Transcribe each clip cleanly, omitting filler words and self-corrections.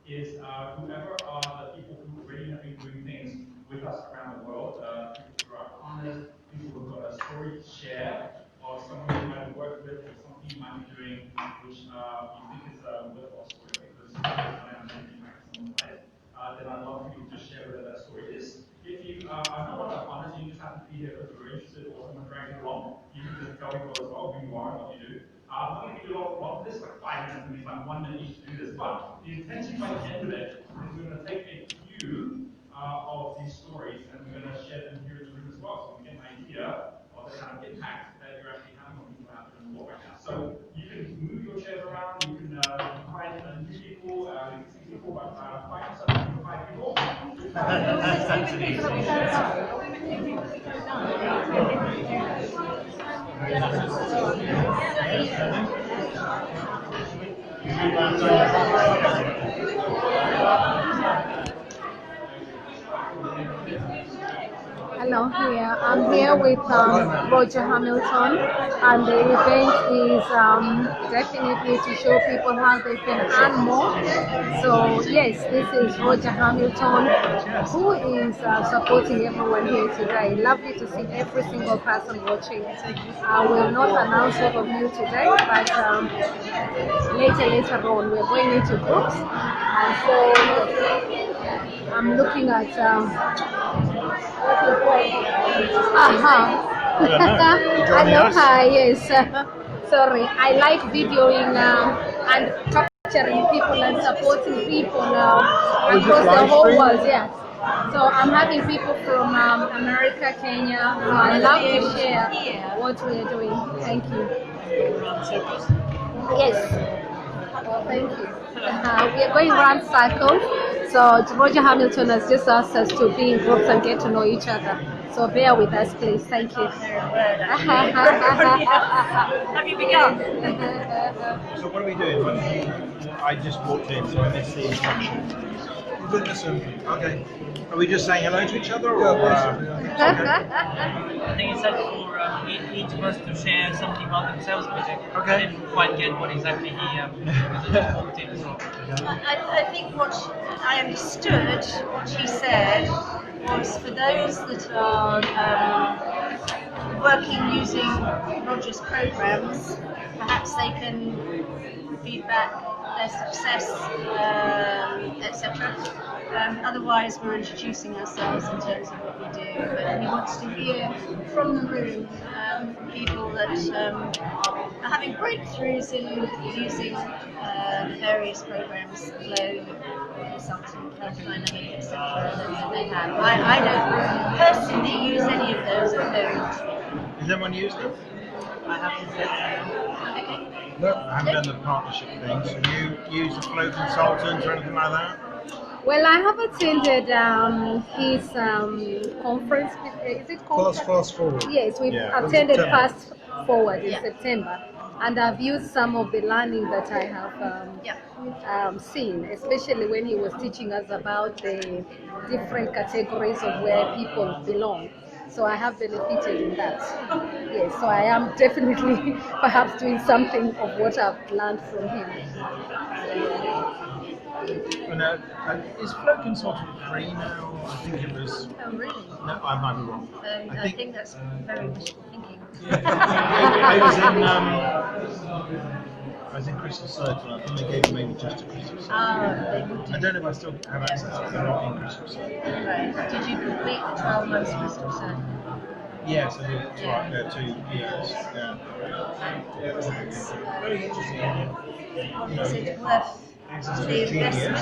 is whoever are the people who really have been doing things with us around the world, people who are partners, people who've got a story to share, or someone you might have worked with, or something you might be doing which you think is worthwhile story because I'm making someone's life, then I'd love for you to just share whatever that story is. If you are not one of our partners, you just happen to be here because you're interested or someone dragged you along, you can just tell people as well who you are and what you do. I'm not going to give you a lot of this, like 5 minutes, maybe like 1 minute each to do this, but the intention by the end of it is we're going to take a few of these stories and we're going to share them here in the room as well, so we get an idea of the kind of impact that you're actually having on people out there in the world right now. So you can move your chairs around, you can find new people, you can see people, but find some 5 people. Hello, here. I'm here with Roger Hamilton, and the event is definitely to show people how they can earn more. So, yes, this is Roger Hamilton, who is supporting everyone here today. Lovely to see every single person watching. I will not announce all of you today, but later on, we're going into groups. And so, I'm looking at hi, yes. Sorry, I like videoing and capturing people and supporting people across the whole world. Yes. So I'm having people from America, Kenya. I love to share what we are doing. Thank you. Yes. Well, thank you. We are going around circles. So Roger Hamilton has just asked us to be in groups and get to know each other. So bear with us, please. Thank you. Have you begun? So what are we doing? I just walked in, so I missed the instruction. Okay. Are we just saying hello to each other? Or, I think it's said for each of us to share something about themselves, but I didn't quite get what exactly he was talking as well. I think what I understood, what he said, was for those that are working using Roger's programs, perhaps they can feedback their success, etc. Otherwise, we're introducing ourselves in terms of what we do, but he wants to hear from the room from people that are having breakthroughs in using various programs, Flow, Consultant, Health Dynamic, etc. that they have. I don't personally use any of those at home. Has anyone used it? I haven't said Okay. No. I haven't done the partnership thing. So you use the Flow Consultant or anything like that? Well, I have attended his conference. Is it conference? Fast Forward. Yes, we've Yeah. attended September. Fast Forward in September, and I've used some of the learning that I have seen, especially when he was teaching us about the different categories of where people belong. So I have benefited in that. Yes, so I am definitely perhaps doing something of what I've learned from him. And is Flow Consultant free now? I think it was. Oh, really? No, I might be wrong. I think that's very wishful thinking. I was in Crystal Circle. I think they gave maybe just to Crystal Circle. They would do. I don't know if I still have access to it. They're not in Crystal Circle. Right. Did you complete the 12 months Crystal Circle? Yes, I did. Right, 2 years. Yeah. Very interesting. Is it worth the investment?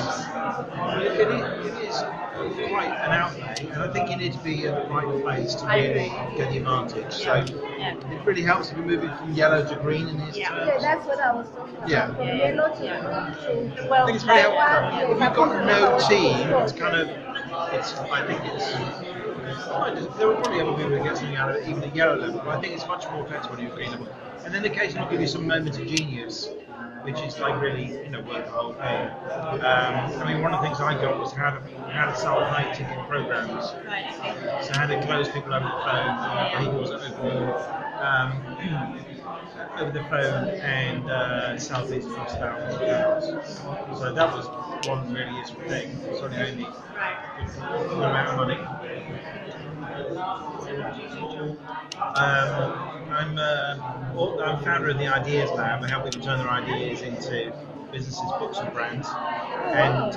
It is quite an outlay, and I think you need to be at the right place to really get the advantage. So it really helps if you're moving from yellow to green in his terms. Yeah, that's what I was talking about. Yeah. From yellow to green. Well, I think it's very helpful. If you've got no team, it's kind of, I think there will probably other people who get something out of it, even at yellow level, but I think it's much more effective when you're green level. And then occasionally I'll give you some moments of genius, which is like really, worth the whole thing. I mean, one of the things I got was how to sell high ticket programs. So how to close people over the phone, how to open over the phone and sell things across thousands of channels. So that was one really useful thing. So you only good amount of money. I'm founder of the Ideas Lab. I help people turn their ideas into businesses, books, and brands. And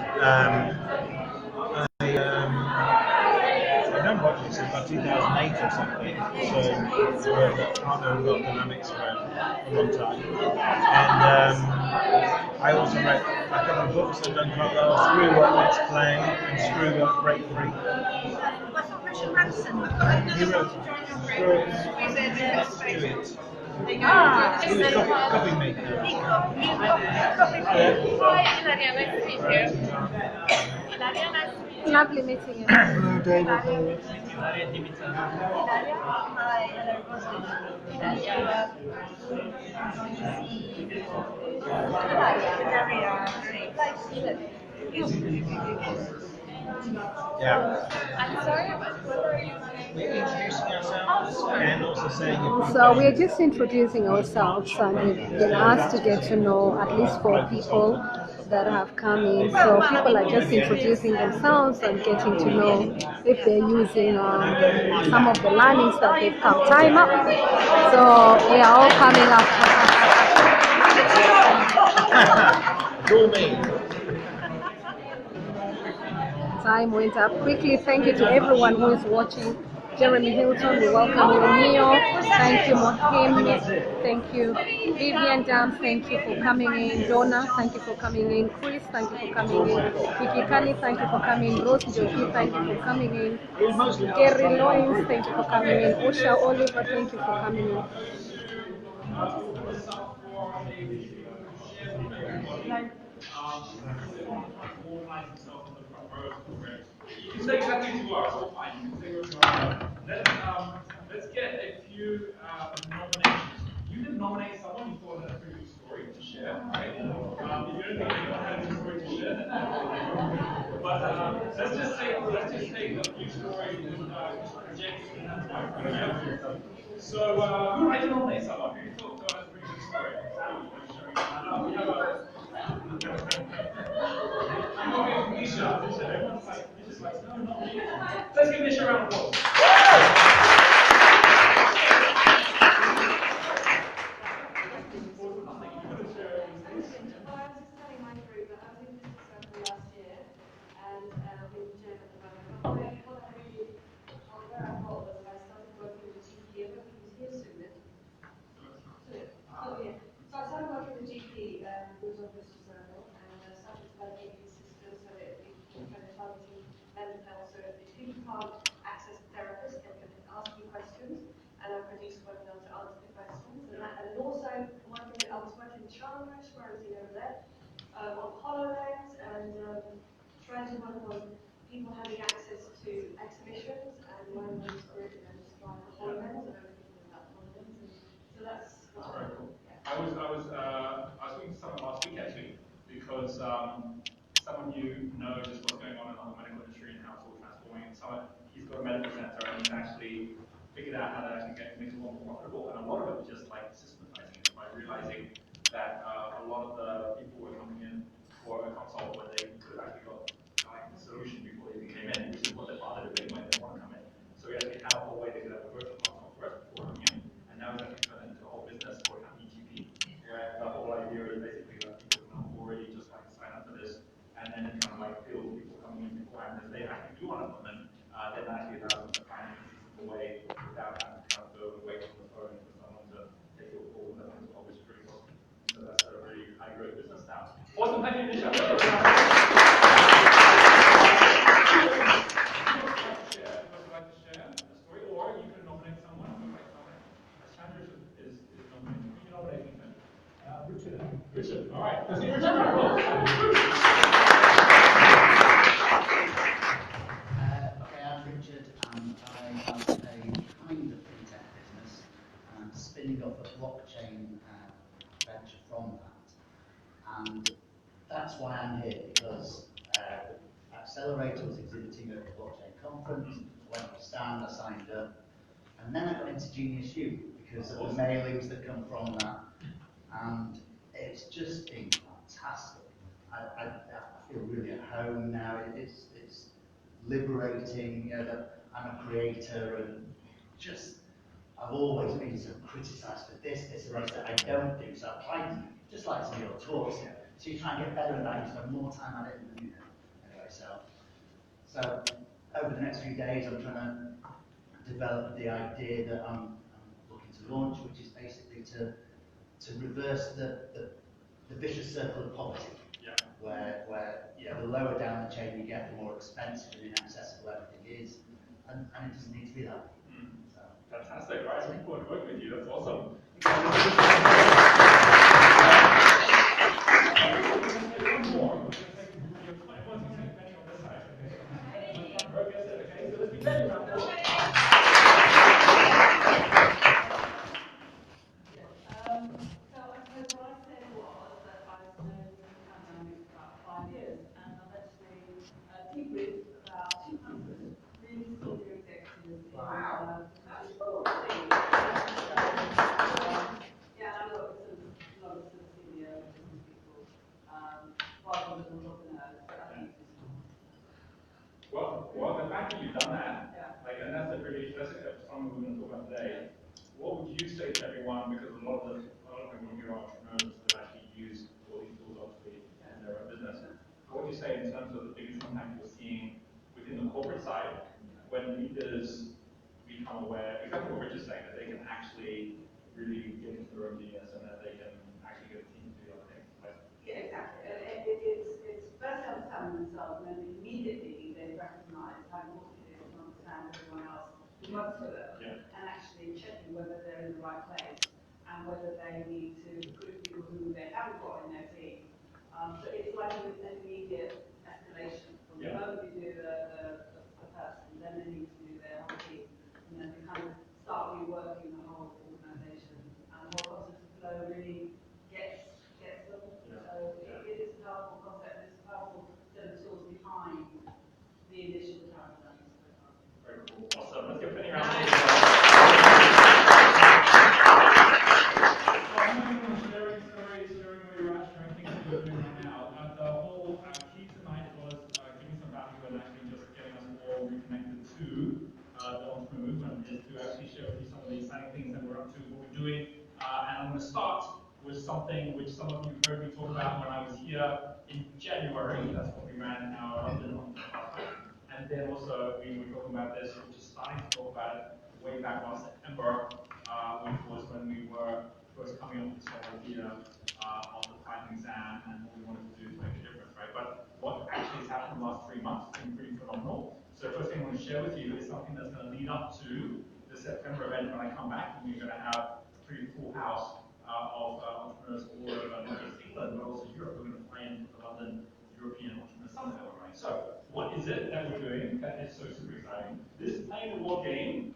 I've known Roger since about 2008 or something. So we're a partner of Dynamics for a long time. And I also wrote a couple of books that have done quite well: Screwwork Let's Play and Screwwork Breakthrough. I thought Richard Branson. He wrote Screw It. Ah, He was copying me. he copied me. Hi, Ilaria, nice to meet you. Ilaria, nice to meet you. Lovely meeting you. Ilaria Dimitar. Hi, hello, Yeah. I'm sorry, but what are you We're introducing ourselves and also saying if So we're just introducing ourselves and we've been asked to get to know at least 4 people that have come in. So people are just introducing themselves and getting to know if they're using some of the learnings that they've come time up. So we are all coming up. Cool me. Time went up quickly. Thank you to everyone who is watching. Jeremy Hilton, we welcome you. Neo, thank you. Mohim, thank you. Vivian Dams, thank you for coming in. Donna, thank you for coming in. Chris, thank you for coming in. Vicky Kani, thank you for coming in. Rose Joki, thank you for coming in. Gary Loins, thank you for coming in. Usha Oliver, thank you for coming in. You can say exactly who you are, so fine. You can say who you are. Let's get a few nominations. You can nominate someone you thought had a pretty good story to share, right? If you don't think anyone had a good story to share, then but let's just take a few stories and project in that time. So who would like to nominate someone who you thought had a pretty good story? We have a Misha. Everyone's like, no. Let's give Misha a round of applause. So I started working with GP, who was on Bristol Circle, and started developing these systems so that we can kind of targeting mental health. So if people can't access a therapist, they can ask me questions, and I produce webinars to answer the questions. And also I was working in Chandler's, where I was over there, on HoloLens, and trying to work on people having access to exhibitions and learn those through via HoloLens. I don't know if you know about HoloLens. And so that's very cool. I was speaking to someone last week actually, because some of you know just what's going on in the medical industry and how it's all transforming. He's got a medical center and he's actually figured out how to actually make it a lot more profitable, and a lot of it was just like systematizing it by realizing that a lot of the people were coming in for a consult where they could have actually got a solution before they even came in, which is what they thought they were doing when they want to come in. So we actually had a whole way they could have a virtual consult first before coming in, and now it's actually turned into a whole business for EGP, where the whole idea is basically that people can already just like sign up for this, and then it kind of like feels people coming in beforehand. If they actually do want an appointment, then actually allows them to find a way without having to kind of go and wait on the phone for someone to take your call, and that's always pretty awesome. So that's a really high growth business now. Awesome, thank you, Nisha. Richard, all right. Let's see Richard. Okay, I'm Richard, and I have a kind of fintech business, spinning off a blockchain venture from that. And that's why I'm here, because Accelerator was exhibiting at the blockchain conference. I went to stand, I signed up, and then I got into Genius U, because of the mailings that come from that, and it's just been fantastic. I feel really at home now. It's liberating, you know, that I'm a creator, and just I've always been so criticised for this, and this that I don't do. So I've tried to, just like some of your talks, so you try and get better at that. You spend more time at it, and you know. Anyway, so over the next few days, I'm trying to develop the idea that I'm looking to launch, which is basically to reverse the vicious circle of poverty. Yeah. Where you know, the lower down the chain you get, the more expensive and inaccessible everything is, and it doesn't need to be that. So. Fantastic, right? Looking forward to working with you. That's awesome. Well, the fact that you've done that, like, and that's something we're going to talk about today. What would you say to everyone? Because a lot of people here are entrepreneurs that actually use all these tools, obviously, in their own business. What would you say in terms of the biggest impact you're seeing within the corporate side when leaders become aware, exactly what Rich is saying, that they can actually really get into their own genius and that they can actually get a team to do other things? Like, yeah, exactly. It's first understanding themselves, and then immediately they recognise how important it is to understand everyone else who works with them, and actually checking whether they're in the right place and whether they need to recruit people who they haven't got in their team. So it's like an immediate escalation from the moment you do the person, then they need to do their whole team, and then they kind of start reworking the whole organisation, and the whole concept of flow really gets them. So it is a powerful concept. It's a powerful set of tools behind the initial program. very cool. Awesome. Let's give Penny a round of sharing where you're at, sharing things that you're doing right now. The whole key tonight was giving some value and actually just getting us all reconnected to the entrepreneur movement, is to actually share with you some of the exciting things that we're up to, what we're doing. And I'm going to start with something which some of you heard me talk about when I was here in January. That's when we ran our London Entrepreneur. And then also we were talking about this, which is starting to talk about it way back last September, which was when we were first coming up with this whole idea of the final exam and what we wanted to do to make a difference, right? But what actually has happened in the last 3 months has been pretty phenomenal. So the first thing I want to share with you is something that's going to lead up to the September event when I come back, and we're going to have a pretty full house of entrepreneurs all over not just England, but also Europe. We're going to fly into the London European Entrepreneur Summit that we're running. So what is it that we're doing that is so super exciting? This is playing the board game.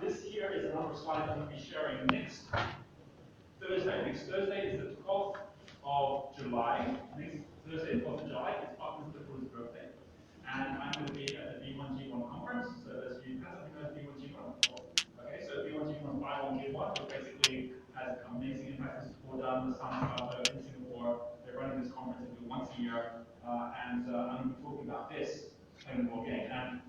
This here is a number of slides I'm going to be sharing next Thursday. Next Thursday is the 12th of July. Next Thursday, 12th of July, is Buckminster Fuller's birthday. And I'm going to be at the B1G1 conference. So those of you who haven't heard of B1G1, okay, so B1G1 Buy One Get One, which basically has amazing impact in support down in the Sun Harbor in Singapore. They're running this conference they do once a year. And I'm going to be talking about this playing the board game. And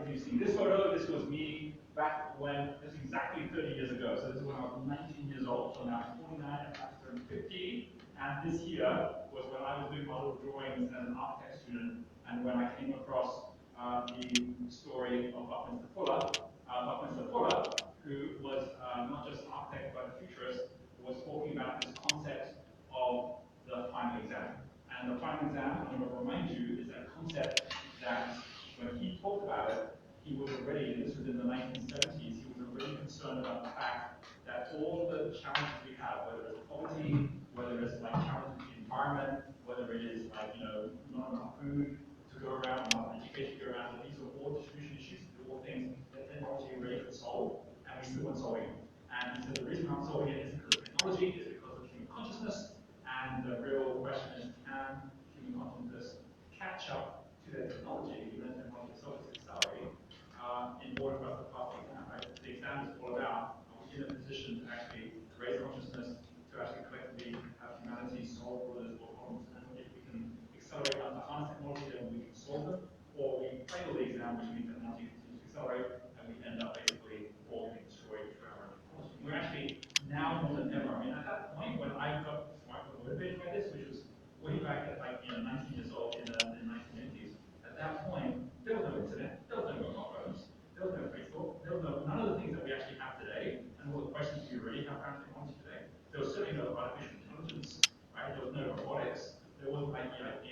if you see this photo, this was me back when, this is exactly 30 years ago. So this is when I was 19 years old. So now I'm 49, and I'm turning 50. And this here was when I was doing my little drawings as an architect student, and when I came across the story of Buckminster Fuller. Buckminster Fuller, who was not just an architect but a futurist, was talking about this concept of the final exam. And the final exam, I'm going to remind you, is a concept that when he talked about it, he was already, and this was in the 1970s, he was already concerned about the fact that all the challenges we have, whether it's poverty, whether it's like challenges with the environment, whether it is like, you know, not enough food to go around, not enough education to go around, that these are all distribution issues, these are all things that technology already could solve, and we still weren't solving them. And he said the reason I'm solving it isn't because of technology, it's because of human consciousness, and the real question is, can human consciousness catch up to that technology, even if technology itself is accelerating, in order for us to pass the exam, right? The exam is all about, are we in a position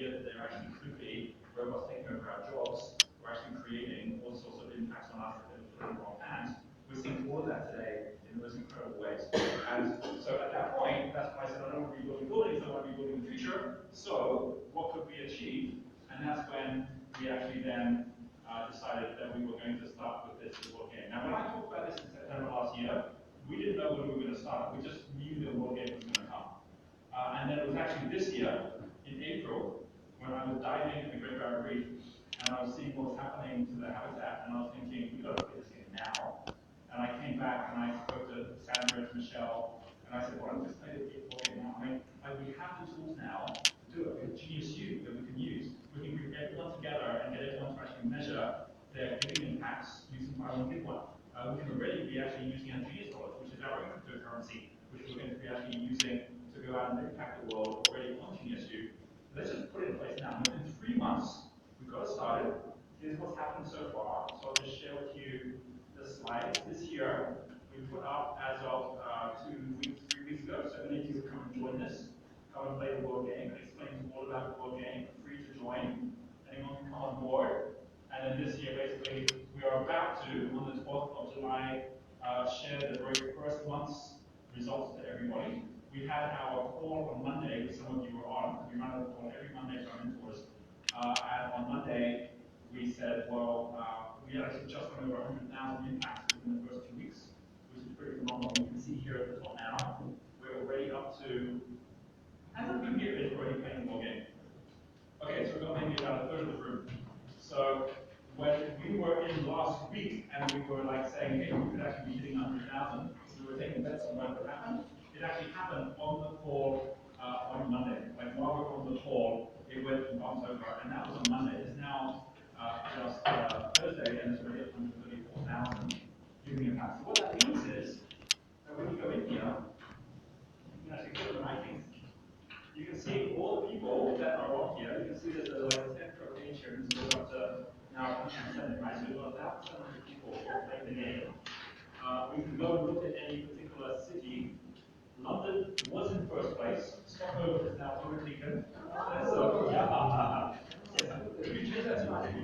idea that there actually could be robots taking over our jobs, or actually creating all sorts of impacts on us that are in the wrong hands. We're seeing all of that today in the most incredible ways. And so at that point, that's why I said I don't want to be building buildings, I want to be building the future. So what could we achieve? And that's when we actually then decided that we were going to start with this world game. Now, when I talked about this in September last year, we didn't know when we were going to start. We just knew the world game was going to come. And then it was actually this year, in April, when I was diving into the Great Barrier Reef, and I was seeing what was happening to the habitat, and I was thinking, we've got to play this game now. And I came back and I spoke to Sandra and Michelle, and I said, well, I'm just playing the game now. We have the tools now to do it. We have GSU that we can use. We can bring everyone together and get everyone to actually measure their giving impacts using my own big one. We can already be actually using our Genius dollars, which is our own cryptocurrency, which we're going to be actually using to go out and impact the world already on GSU. Let's just put it in place now. Within 3 months, we've got it started. Here's what's happened so far. So I'll just share with you the slides. This year, we put up as of 3 weeks ago, so many of you come and join this. Come and play the world game. It explains all about the world game. Free to join. Anyone can come on board. And then this year, basically, we are about to, on the 12th of July, share the very first month's results to everybody. We had our call on Monday, which some of you were on. We run a call every Monday to our mentors. And on Monday, we said, well, we actually just went over 100,000 impacts within the first 2 weeks, which is pretty phenomenal. You can see here at the top now, we're already up to, as of new year, we're already playing the whole game. Okay, so we've got maybe about a third of the room. So when we were in last week and we were like saying, hey, we could actually be hitting 100,000, we were taking bets on what would happen. It actually happened on the call on Monday. Like while we were on the call, it went and bumped over, and that was on Monday. It's now just Thursday, and it's already at 134,000 giving impacts. So what that means is that when you go in here, you can actually click on rankings. You can see all the people that are on here. You can see that there's like 10 page here, and so up to now 100%, right? So we've got about 700 people playing the game. We can go and look at any particular city. London was in first place. Stockholm is now overtaken. So, yeah. You can change that to my name.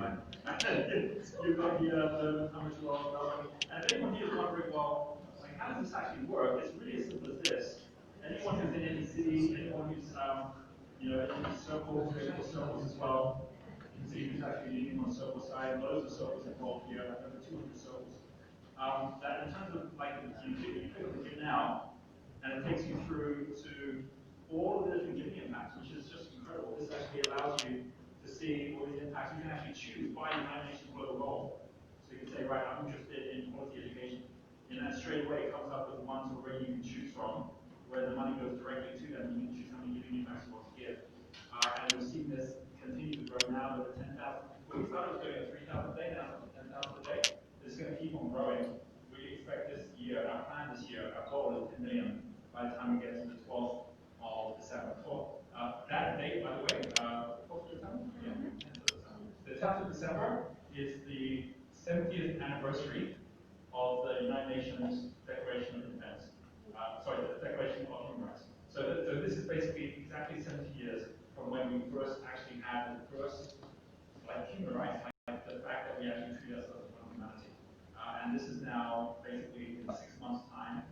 You've got here how much you are. And if anyone here is wondering, well, like, how does this actually work? It's really as simple as this. Anyone who's in any city, anyone who's in any circles, there's circles as well. You can see who's actually leading on the circle side. Loads of circles involved here, over 200 circles. That in terms of like you click on the kit now, and it takes you through to all of the different giving impacts, which is just incredible. This actually allows you to see all these impacts. You can actually choose by United Nations Global Goal. So you can say, right, I'm interested in quality education. And then straight away it comes up with the ones already you can choose from, where the money goes directly to them. You can choose how many giving impacts you want to give. And we've seen this continue to grow now with 10,000. When we started doing a 3,000 a day, now it's 10,000 a day. It's going to keep on growing. We expect this year, our plan this year, our goal is 10 million by the time we get to the 12th of December. That date, by the way, 12th of December? Yeah, 10th of December. The 10th of December is the 70th anniversary of the United Nations Declaration of Defense. The Declaration of Human Rights. So this is basically exactly 70 years from when we first actually had the first human rights, like the fact that we actually treat ourselves as one humanity. And this is now basically in 6 months' time,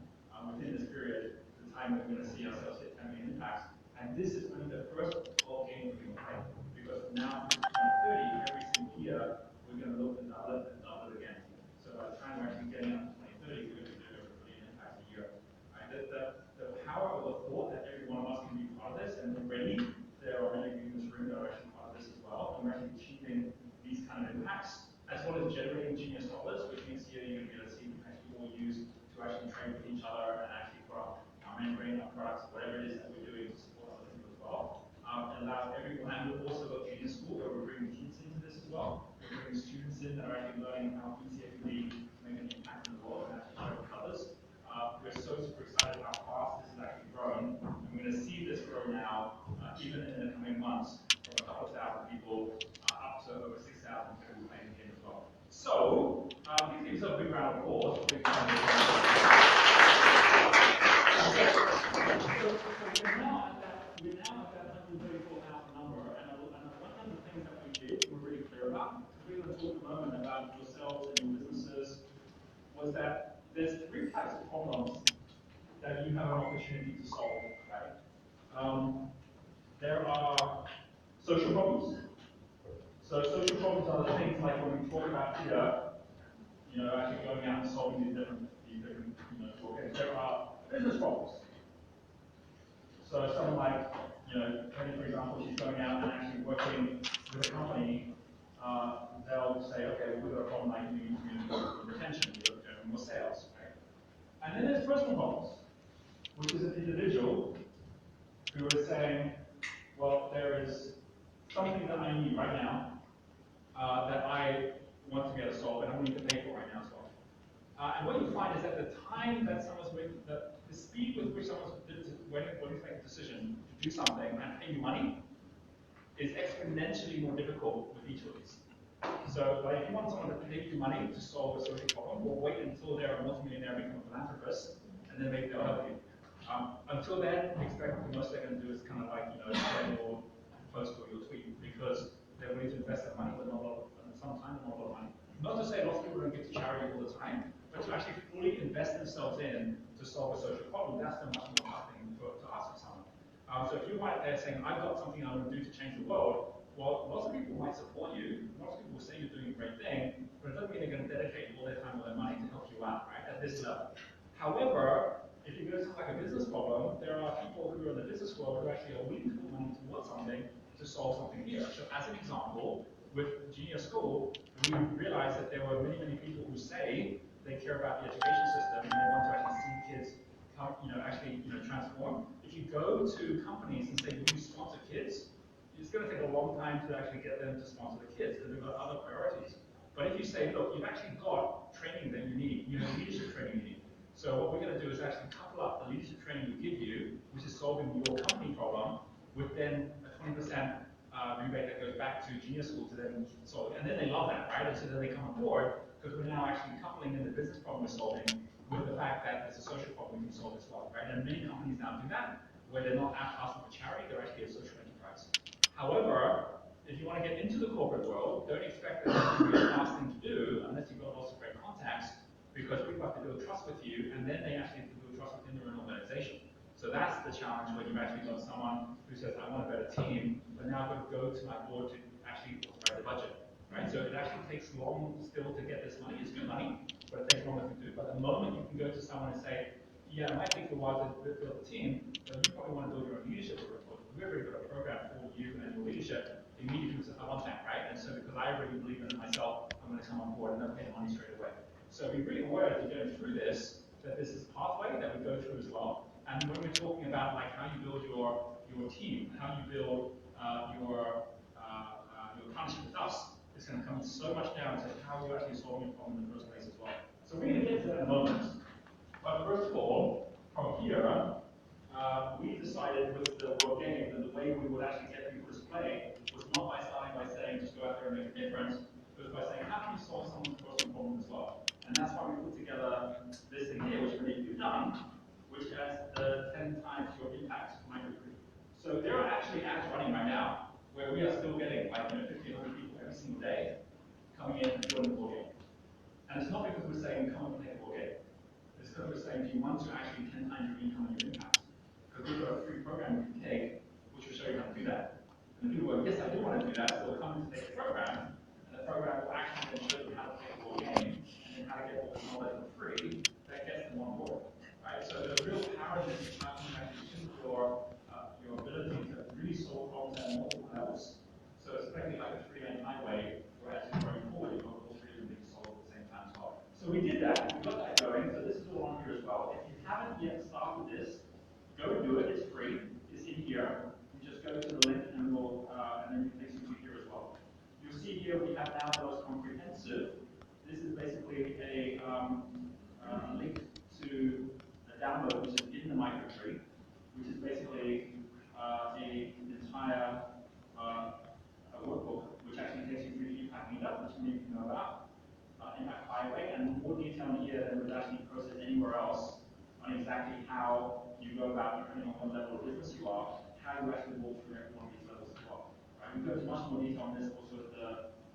within this period, the time that we're going to see ourselves hit 10 million impacts. And this is only the first ball game we can play. Because from now to 2030, every single year, we're going to look to double it and double it again. So by the time we're actually getting up to 2030, we're going to be doing over 1 billion impacts a year. Right? The power of the thought that every one of us can be part of this, and already there are many of you in this room that are actually part of this as well, and we're actually achieving these kind of impacts, as well as generating Genius dollars, which means here you're going to be able to see actually all use to actually trade with each other and actually put up our membrane, our products, whatever it is that we're doing to support other people as well. It allows everyone, and we've also got Genius School, where we're bringing kids into this as well. We're bringing students in that are actually learning how easy it can be to make an impact in the world and actually share with others. We're so super excited how fast this has actually grown. And we're going to see this grow now, even in the coming months, from a couple of thousand people up to over 6,000 people playing the game as well. So, please give yourself a big round of applause. We're now at that 134,000 number, and social problems. So social problems are the things like when we talk about here, actually going out and solving these different problems. There are business problems. So someone like, Penny, for example, she's going out and actually working with a company, they'll say, okay, well, we've got a problem like we need retention, more sales, right? And then there's personal problems, which is an individual who is saying, well, there is something that I need right now that I want to get solved and I need to pay for right now as well. And what you find is that the time that someone's waiting, the speed with which someone's willing to make a decision to do something and pay you money is exponentially more difficult with each of these. So, like, if you want someone to pay you money to solve a social problem, well, wait until they're a multimillionaire and become a philanthropist, and then maybe they'll help you. Until then, expect the most they're going to do is kind of like, share your post or your tweet because they're willing to invest their money, but not a lot of, some time, not a lot of money. Not to say lots of people don't give to charity all the time, but to actually fully invest themselves in to solve a social problem, that's the much more hard thing to ask of someone. So if you're right there saying, I've got something I want to do to change the world, well, lots of people might support you, lots of people will say you're doing a great thing, but it doesn't mean they're going to dedicate all their time or their money to help you out, right, at this level. However, if you go to like a business problem, there are people who are in the business world who actually are willing to put money towards something to solve something here. So as an example, with Genius School, we realized that there were many, many people who say they care about the education system and they want to actually see kids transform. If you go to companies and say, will you sponsor kids? It's going to take a long time to actually get them to sponsor the kids because they've got other priorities. But if you say, look, you've actually got training that you need, leadership training you need. So what we're going to do is actually couple up the leadership training we give you, which is solving your company problem, with then a 20% rebate that goes back to Genius School to then solve it. And then they love that, right? And so then they come on board because we're now actually coupling in the business problem we're solving with the fact that it's a social problem we can solve as well, right? And many companies now do that, where they're not asking for charity, they're actually a social enterprise. However, if you want to get into the corporate world, don't expect that to be a fast thing to do unless you've got lots of great contacts, because people have to build trust with you, and then they actually have to build trust within their own organization. So that's the challenge when you've actually got someone who says, I want a better team, but now I've got to go to my board to actually authorize the budget, right? So it actually takes long still to get this money. It's good money, but it takes longer to do. But the moment you can go to someone and say, yeah, it might take a while to build a team, but you probably want to build your own leadership report. We've already got a program for you and your leadership. Immediately, I want that, right? And so because I really believe in it myself, I'm going to come on board and they'll pay the money straight away. So be really aware as you're going through this, that this is a pathway that we go through as well. And when we're talking about like how you build your team, how you build your partnership with us, it's going to come so much down to how you're actually solving your problem in the first place as well. So we're going to get to that in a moment. But first of all, from here, we decided with the World Game that the way we would actually get people to play was not by starting by saying just go out there and make a difference, but by saying how can you solve someone's personal problem as well. And that's why we put together this thing here, which many of you have done, which has the 10 times your impact microgrid. So there are actually ads running right now where we are still getting like 50, 100 people every single day coming in and joining the World Game. And it's not because we're saying come and play the World Game. It's because we're saying, do you want to actually 10 times your income and your impact? Because we've got a free program you can take, which will show you how to do that. And the people go, yes, I do want to do that, so they'll come to take the program, and the program will actually then show you how to play the World Game, and then how to get all the knowledge for free that gets them on board. Right? So the real power of this is how you actually shift your ability to really solve problems at multiple levels. So it's effectively like a three-lane highway, where as you're going forward, you've got all three of them being solved at the same time as well. So we did that, we got that going, so this is all on here as well. If you haven't yet started this, go and do it, it's free, it's in here. You just go to the link and then it takes you to here as well. You'll see here we have now the most comprehensive. This is basically a link to a download which is in the microtree, which is basically an entire workbook, which actually takes you through the Impact Meetup, which many of you know about, Impact Highway, and more detail in here than was actually processed anywhere else on exactly how you go about, depending on what level of business you are, how you actually walk through every one of these levels as well. Right? We go into much more detail on this also at the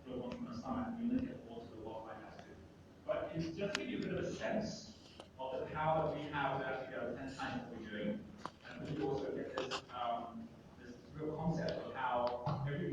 Global Entrepreneur Summit, and we link it all to the World Lighthouse too. But it's just to give you a bit of a sense of the power that we have to actually go 10 times what we're doing, and we also get this, this real concept of how every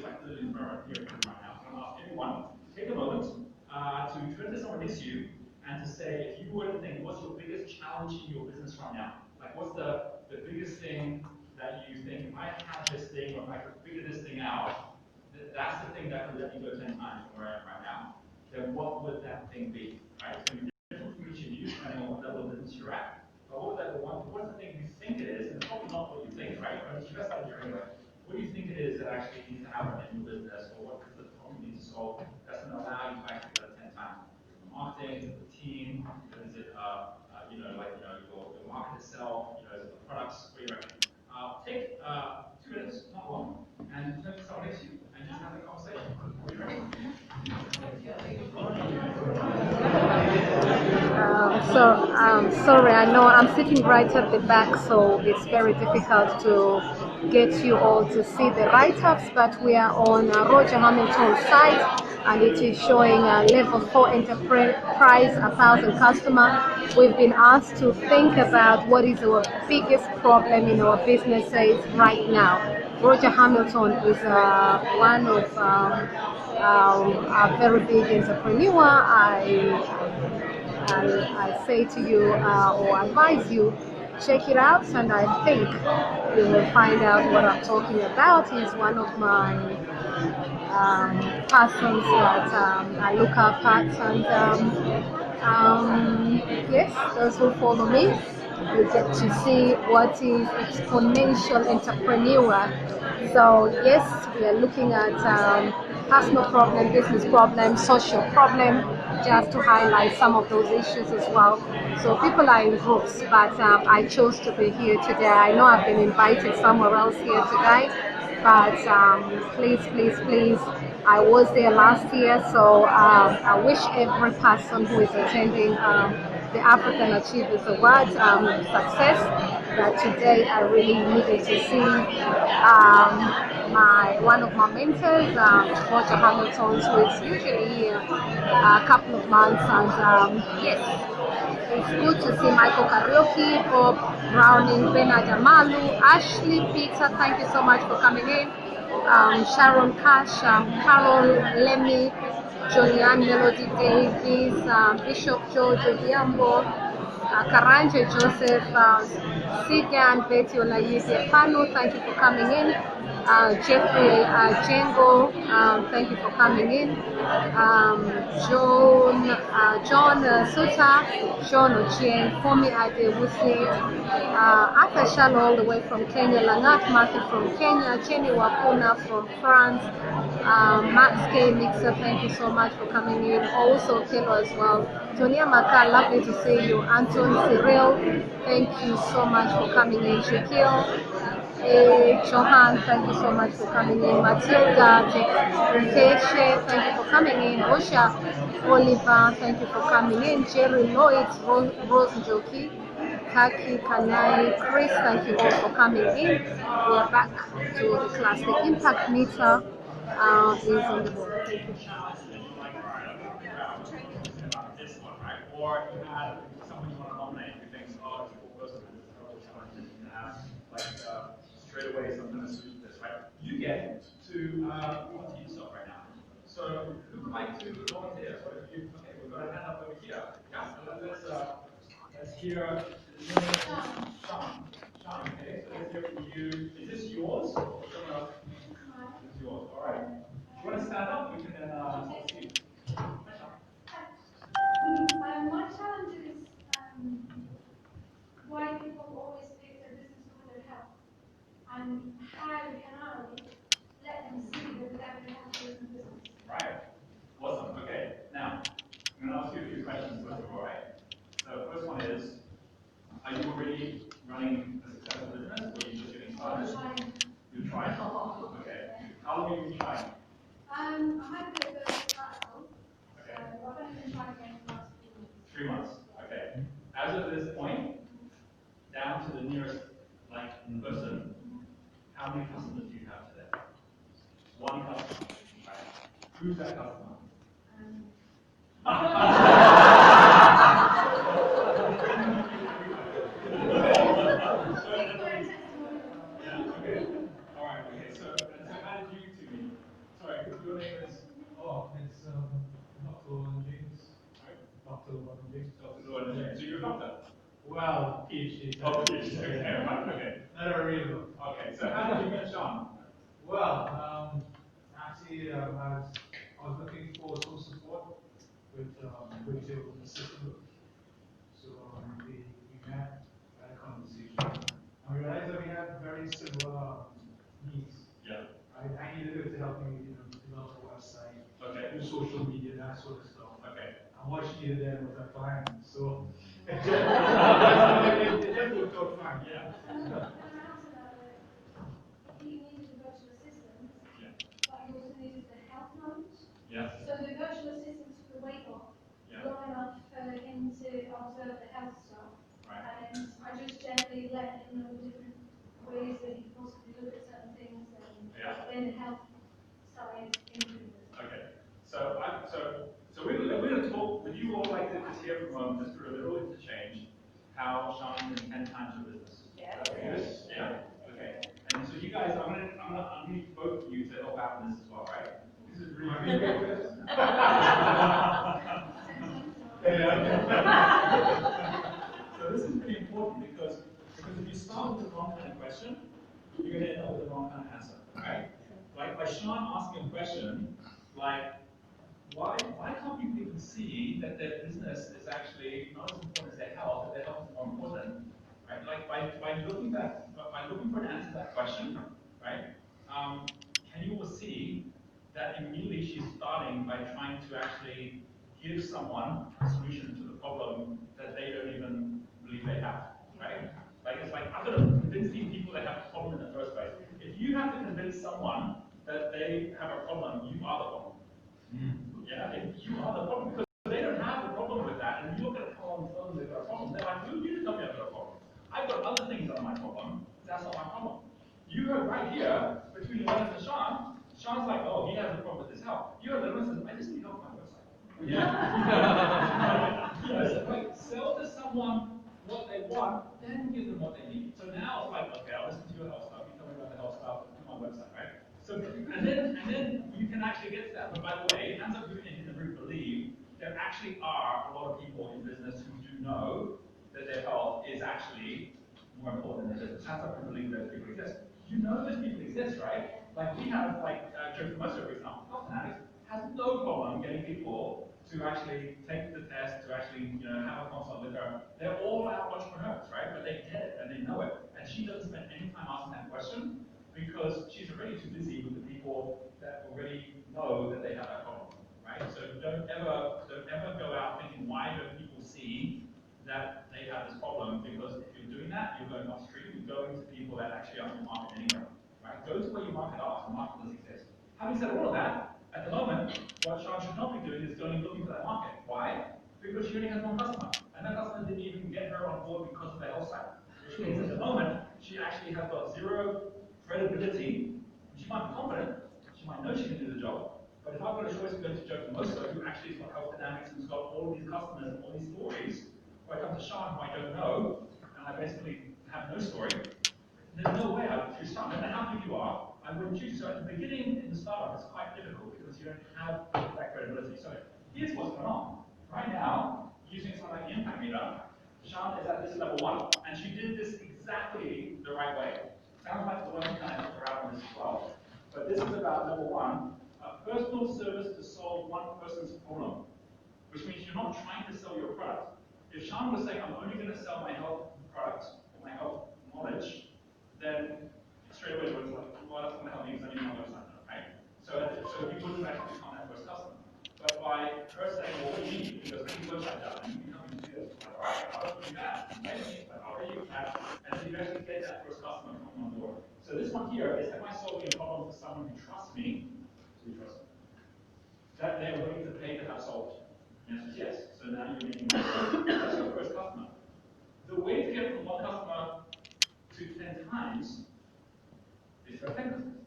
like the environment here right now. I'm going to ask everyone, take a moment to turn to someone next to you and to say, if you were to think, what's your biggest challenge in your business right now? Like, what's the biggest thing that you think, if I had this thing, or if I could figure this thing out, that's the thing that could let me go 10 times from where I am right now, then what would that thing be? Right? It's going to be different from each of you, depending on what level of business you're at. But what would that one? What's the thing you think it is? And it's probably not what you think, right? But it's just out of your anyway. What do you think it is that actually needs to happen in your business, or what is the problem you need to solve that's going to allow you to actually go 10 times? Is it the marketing? Is it the team? Is it your market itself? Is it the products? What do you reckon? Take 2 minutes, not long, and turn to someone next to you and just have a conversation. What do you reckon? Sorry, I know I'm sitting right at the back, so it's very difficult to get you all to see the write-ups, but we are on Roger Hamilton's site, and it is showing level 4 enterprise, 1,000 customer. We've been asked to think about what is our biggest problem in our businesses right now. Roger Hamilton is one of a very big entrepreneur. I say to you or advise you, check it out, and I think you will find out what I'm talking about. He's one of my persons that I look up at, and yes, those who follow me, you get to see what is exponential entrepreneur. So yes, we are looking at personal problem, business problem, social problem, just to highlight some of those issues as well. So people are in groups, but I chose to be here today. I know I've been invited somewhere else here today, but please, I was there last year, so I wish every person who is attending the African Achievers Award success. That today I really needed to see one of my mentors, Roger Hamilton, who is usually here a couple of months, and yes, it's good to see Michael Karaoke, Bob Browning, Bernard Amalu, Ashley, Peter, thank you so much for coming in, Sharon Cash, Carol Lemmy, Julianne Melody Davis, Bishop George Odiambo, Karanje Joseph, Sigan, Betty Olayide Pano, thank you for coming in. Jeffrey Jengo, thank you for coming in. John Suta, John Ochien, Fomi Adewusi, Arthur Shalo all the way from Kenya, Langat Market from Kenya, Jenny Wapuna from France, Max K Mixer, thank you so much for coming in. Also Kelo as well. Tonia Maka, lovely to see you. Anton Cyril, thank you so much for coming in. Shakil, Johan, thank you so much for coming in. Matilda, Keshe, thank you for coming in. Osha, Oliver, thank you for coming in. Jerry Lloyd, Rose Njoki, Kaki, Kanai, Chris, thank you all for coming in. We are back to the class. The impact meter is on the board. Thank you. This one, right? Or you had someone you want to nominate who thinks, oh, it's a cool person, it's a terrible challenge, and you can have straight away something that suits this, right? You get to volunteer yourself right now. So who would like to volunteer? So if you, okay, we've got a hand up over here. Yeah, let's hear Sean. Sean, okay, so let's hear from you. Is this yours or someone else? It's yours. All right. If you want to stand up, we can then see you. My challenge is why people always pick their business over their health, and how can I let them see that without their health there isn't business. Right. Awesome. Okay. Now, I'm going to ask you a few questions first of all, right? So first one is, are you already running a successful business, or are you just getting started? You're trying. Okay. How long have you been trying? I had a bit of a article, so I've only been trying again for the last 3 months. 3 months. Okay. As of this point, down to the nearest person, how many customers do you have today? One customer. Right. Who's that customer? Yeah, okay. All right, okay. So how did you two meet? PhD. Oh, PhD. Okay, right, okay. Not a real book. Okay, so how did you meet Sean? Well, actually, I was looking for some support with your assistant. So we met, had a conversation, and we realized that we had very similar needs. Yeah. I needed it to help me, develop a website, Okay. do social media, that sort of stuff. Okay. And what she needed then was a client. So it just worked out fine. Yeah. He needed a virtual assistant, Yeah. but he also needed the health notes. Yeah. So the virtual assistant took the weight off Yeah. long enough for him to observe the health stuff. Right. And I just gently let him know different ways that he could possibly look at certain things, and Yeah. then the health side improved. Okay. So we're going to talk. Would you all like to just hear from just for a little interchange how Sean is 10 times your business? Yeah. Yes. Yeah. Okay. And so you guys, I'm gonna need both of you to help out in this as well, right? This is really good. So this is pretty important because if you start with the wrong kind of question, you're going to end up with the wrong kind of answer, right? Like by Sean asking a question, like, why can't people even see that their business is actually not as important as their health, that their health is more important, right? Like by looking for an answer to that question, right? Can you all see that immediately she's starting by trying to actually give someone a solution to the problem that they don't even believe they have, right? Like it's like I've got to convince these people they have a problem in the first place. If you have to convince someone that they have a problem, you are the problem. Yeah, you are the problem because they don't have a problem with that, and you look at a problem and tell them they've got a problem. They're like, "Who you tell me I've got a problem? I've got other things that are my problem. That's not my problem." You heard right here between Leonard and Sean. Sean's like, "Oh, he has a problem with his health." You heard Leonard says, "I just need help with my website." Yeah. Yes, like sell to someone what they want, then give them what they need. So now it's like, okay, I'll listen to your health stuff. You tell me about the health stuff. Do my website, right? So and then you can actually get to that. But by the way, it ends up doing it in the room believe there actually are a lot of people in business who do know that their health is actually more important than their business. That's how people believe those people exist. You know those people exist, right? Like we have, like Joe Formoso, for example, Health Fanatics has no problem getting people to actually take the test, to actually have a consult with her. They're all our entrepreneurs, right? But they get it and they know it. And she doesn't spend any time asking that question because she's already too busy with the people that already know that they have that problem, right? So don't ever go out thinking, why don't people see that they have this problem? Because if you're doing that, you're going upstream, you're going to people that actually aren't in the market anyway, right? Go to where your market are, the market does exist. Having said all of that, at the moment, what Sean should not be doing is going looking for that market. Why? Because she only has one customer, and that customer didn't even get her on board because of the health side. Which means at the moment, she actually has got zero credibility. She might be confident, she might know she can do the job, but if I've got a choice of going to Joe Formoso, who actually has got Health Dynamics, who's got all of these customers and all these stories, or I come to Sean, who I don't know, and I basically have no story, there's no way I would choose Sean. No matter how big you are, I wouldn't choose. So at the beginning, in the startup, it's quite difficult because you don't have that credibility. So here's what's going on. Right now, using something like the impact meter, Sean is at this level 1, and she did this exactly the right way. Sounds like the one you kind of helped her out on this as well. But this is about level 1, a personal service to solve one person's problem, which means you're not trying to sell your product. If Sean was saying, I'm only going to sell my health product or my health knowledge, then straight away it's like, well, that's going to help me because I need my website now, right? So you wouldn't actually become that first customer. But by her saying, well, what do you need? Because I need a website down, and you can help me do this. Like, all right, how do you do that? Right? Like, how do you do that? And so you actually get that first customer coming on board. So this one here is, am I solving a problem for someone who trusts me? So you trust me. That they're willing to pay to have solved. The answer is yes. So now you're making money. That's your first customer. The way to get from one customer to 10 times is to have 10 customers.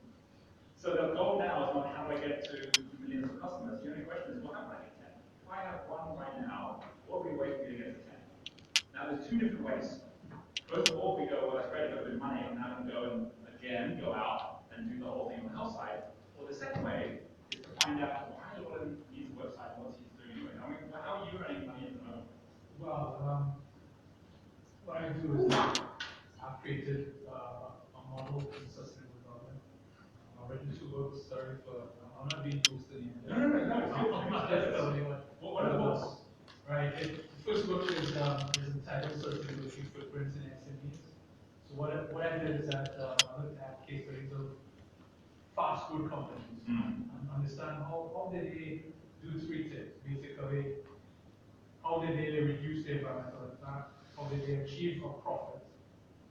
So the goal now is not how do I get to millions of customers. The only question is, well, how do I get 10? If I have one right now, what would be a way for me to get to 10? Now, there's 2 different ways. First of all, we go, well, that's great, I've got good money, and now I can go and again go out and do the whole thing on the health side. Or the second way is to find out why everyone needs a website and what's he doing anyway. I mean, how are you earning money at the moment? Well, what I do is Oops, sorry for, I'm not being boosted in. No. Just tell me What are the books? Right, the first book is entitled Sustainability Footprints in SMEs. So what I did is that I looked at case studies of fast food companies and understand how did they do three things. Basically, how did they reduce their environmental impact, how did they achieve a profit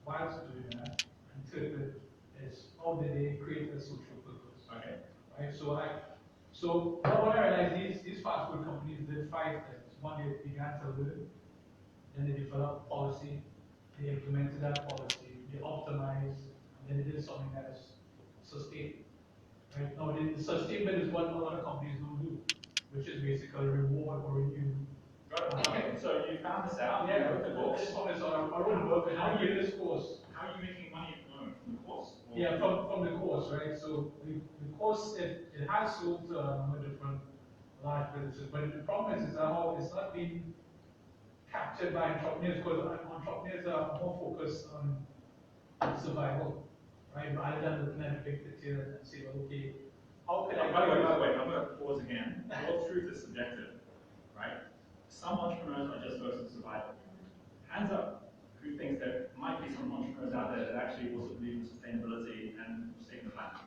whilst doing that, and third bit is how did they create a social purpose. Okay. Right, so what I realized, these fast food companies did five things. One, they began to learn, then they developed policy, they implemented that policy, they optimized, and then they did something that is sustainable. Right? Now, the sustainable is what a lot of companies don't do, which is basically reward or renew. Right. Okay, so you found this out. Yeah, you wrote the books. I found this on our own book, and how do you do this course? How are you making money at the moment from the course? Or Yeah, from the course, right? So the course, it has sold to a number of different large businesses, but the problem is that how it's not being captured by entrepreneurs, because entrepreneurs are more focused on survival, right? Rather than looking at the big picture and say, well, okay, how can I By the way, I'm going to pause again. All truth is subjective, right? Some entrepreneurs are just focused on survival. Hands up who thinks there might be some entrepreneurs out there that actually also believe in sustainability and saving the planet,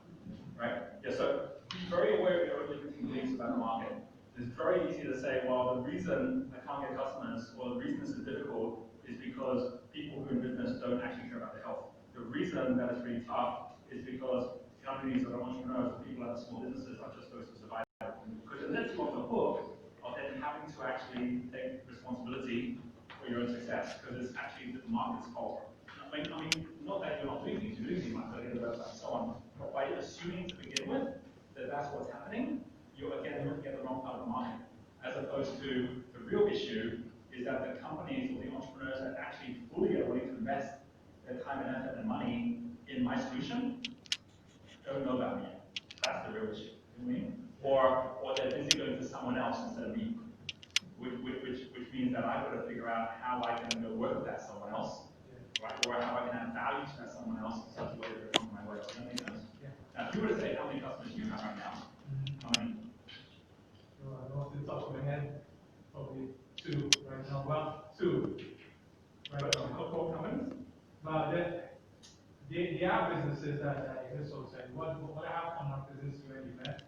right? Yeah, so be very aware of your own limiting beliefs about the market. It's very easy to say, well, the reason I can't get customers or the reason this is difficult is because people who are in business don't actually care about their health. The reason that it's really tough is because companies that are entrepreneurs or people that are small businesses are just supposed to survive. Because it lets you off the hook of then having to actually take responsibility for your own success, because it's actually the market's fault. I mean, not that you're not doing things, you're doing things like the website and so on, but by assuming to begin with that that's what's happening, you're again looking at the wrong part of the market. As opposed to the real issue is that the companies or the entrepreneurs that actually fully are willing to invest their time and effort and money in my solution don't know about me yet. That's the real issue. You know what I mean? Or they're busy going to someone else instead of me. Which means that I've got to figure out how I can go work with that someone else, right? Or how I can add value to that someone else in such a way that it comes my way. Does that make sense? Yeah. Now, if you were to say how many customers you have right now, how many? Off the top of my head, probably two right now. Well, two right now. Corporate companies? But they are businesses that exist outside. What I have coming up is this already met.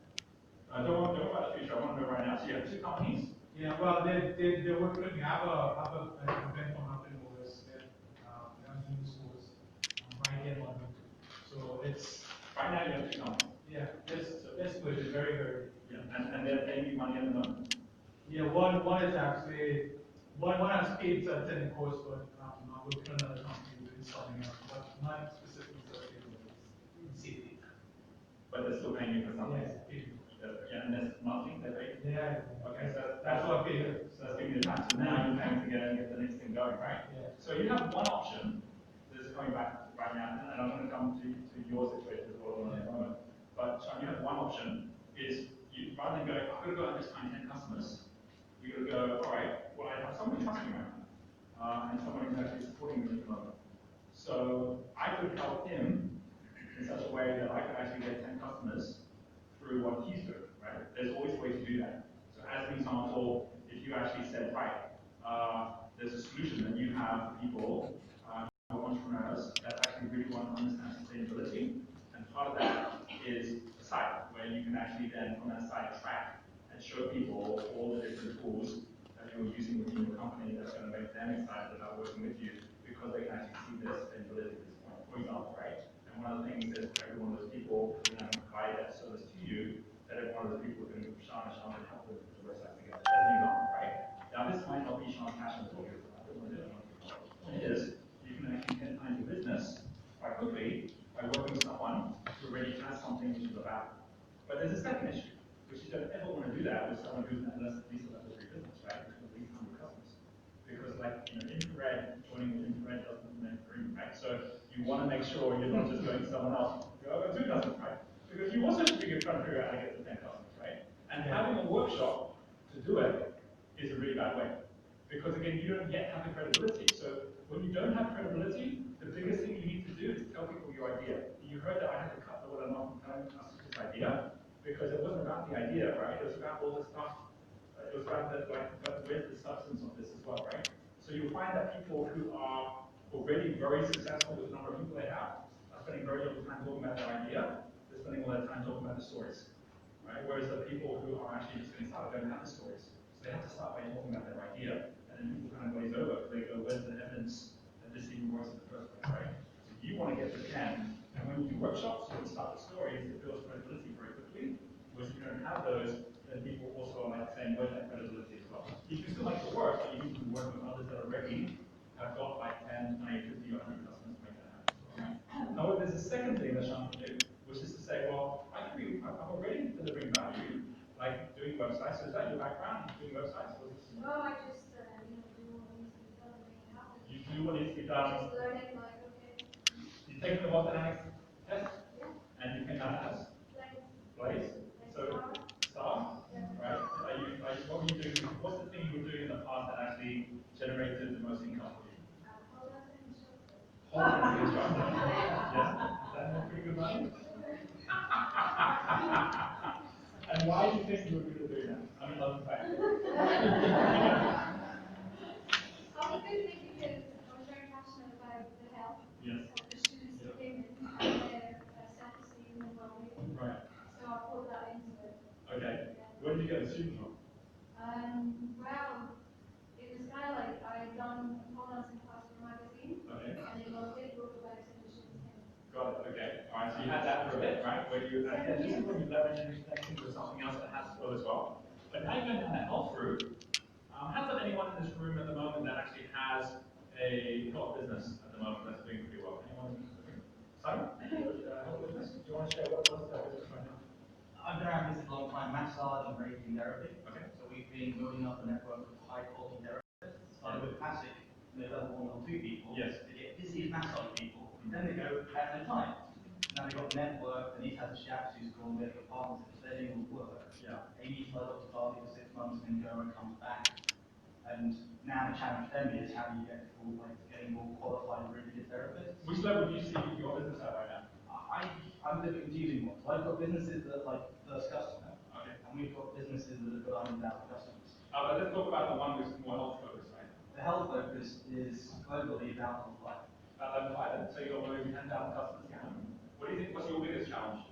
Don't worry about the future. I want to know right now. So you have two companies. Yeah, well, they're working with me. I have an event coming up in August. I'm doing schools right here in London. So it's Right now you have two companies. yeah, this was very very. Yeah. And they're paying you money at the moment. Yeah, one is actually one has paid to attend the course, but I'm working on another company doing something else, but not specifically to safety. But they're still paying you for something. Yeah, And that's monthly they pay. yeah. Okay, so That's what I paid. So that's giving you the time. So now you're paying to get the next thing going, right? Yeah. So you have one option. This is coming back right now, and I'm going to come to your situation as well in a moment. But Sean, you have one option. Is you rather than going, I'm going to go and just find 10 customers. You're going to go, all right. Well, I have someone who trusts me right now, and someone who's actually supporting me at the moment. So I could help him in such a way that I could actually get 10 customers through what he's doing, right? There's always ways to do that. So as an example, if you actually said, right, there's a solution that you have for people, who are entrepreneurs that actually really want to understand sustainability, and part of that is a site where you can actually then from that site track and show people all the different tools that you're using within your company that's going to make them excited about working with you because they can actually see their sustainability at this point, for example, right? And one of the things is for every one of those people who can provide that service to you, that every one of those people can Sean and help them put the website together. As an example, right? Now this might not be Sean's passion at all. I don't want to do it. The point is, you can actually get behind your business quite quickly by working with someone who already has something which is about. But there's a second issue, which you don't ever want to do that with someone who's at least level 3 business, right? Which is at least 100 customers. Because like, infrared, joining with infrared doesn't make green, right? So you want to make sure you're not just going to someone else, go, I've got 2 customers, right? Because you also should be trying to figure out how to get to 10 customers, right? And having a workshop to do it is a really bad way. Because again, you don't yet have the credibility. So when you don't have credibility, the biggest thing you need to do is tell people your idea. You heard that I had to cut the what I'm not telling us to this idea, because it wasn't about the idea, right? It was about all the stuff. It was about the, like, but where's the substance of this as well, right? So you'll find that people who are already very successful with the number of people they have are spending very little time talking about their idea. They're spending all their time talking about the stories, right? Whereas the people who are actually just getting started don't have the stories. So they have to start by talking about their idea, and then people kind of glaze over. They go, where's the evidence that this even works in the first place, right? So you want to get to the end, and when you do workshops, you can start with stories that builds credibility very quickly. Whereas if you don't have those, then people also are like saying, where's that credibility as well? You can still make it work, but you need to work with others that already have got like 10, 20, 50, or 100 customers to make that happen. Right? Now, there's a second thing that Sean can do, which is to say, well, I'm already delivering value, like doing websites. So is that your background, doing websites? No, I just, do what needs to be done and make it happen. You do what needs to be done. Just learning, like, okay. You take the Bot Dynamics test, Yeah. and you can as Blaze. So, star, right? What were you doing? What's the thing you were doing in the past that actually generated the most income for you? Hold on to instructor. Yes? Is that not pretty good money? And why do you think you were good at doing that? I mean, love the fact. I was good at it because I was very passionate about the health Yes. of the students who came in and their self-esteem and well-being. Right. So I put that into it. Okay. Where did you get the student from? Well, it was kind of like I had done a pole dancing class for a magazine, Okay. and they got a big book about exhibitions. Got it. Okay. All right. So you had that for a bit, right? Where you and this is when you leverage and connect into something else that has skill as well. But now you're going down the health route. Has there anyone in this room at the moment that actually has a health business at the moment that's doing pretty well? Anyone in the room? Simon? Health business? Do you want to share what's that business right now? I've been around this a long time, massage and radiation therapy. Okay. So we've been building up a network of high quality therapists. Started with classic level 1 or 2 people. Yes. They get busy as massage people. Then they go, I have no time. Now they've got the network, and each has a chap who's gone with their partners and they're doing all the work. Yeah. Amy flies up to Bali for 6 months and then go and comes back. And now the challenge for them is how do you get people like getting more qualified, really good therapists. Which level do you see your business at right now? I'm a bit confusing ones. I've got businesses that like first customer, Okay. and we've got businesses that have got 100,000 customers. But let's talk about the one who's more health focused, right? The health focus is globally about level 5. Level 5, then. So you're moving 10,000 customers down. What do you think? What's your biggest challenge?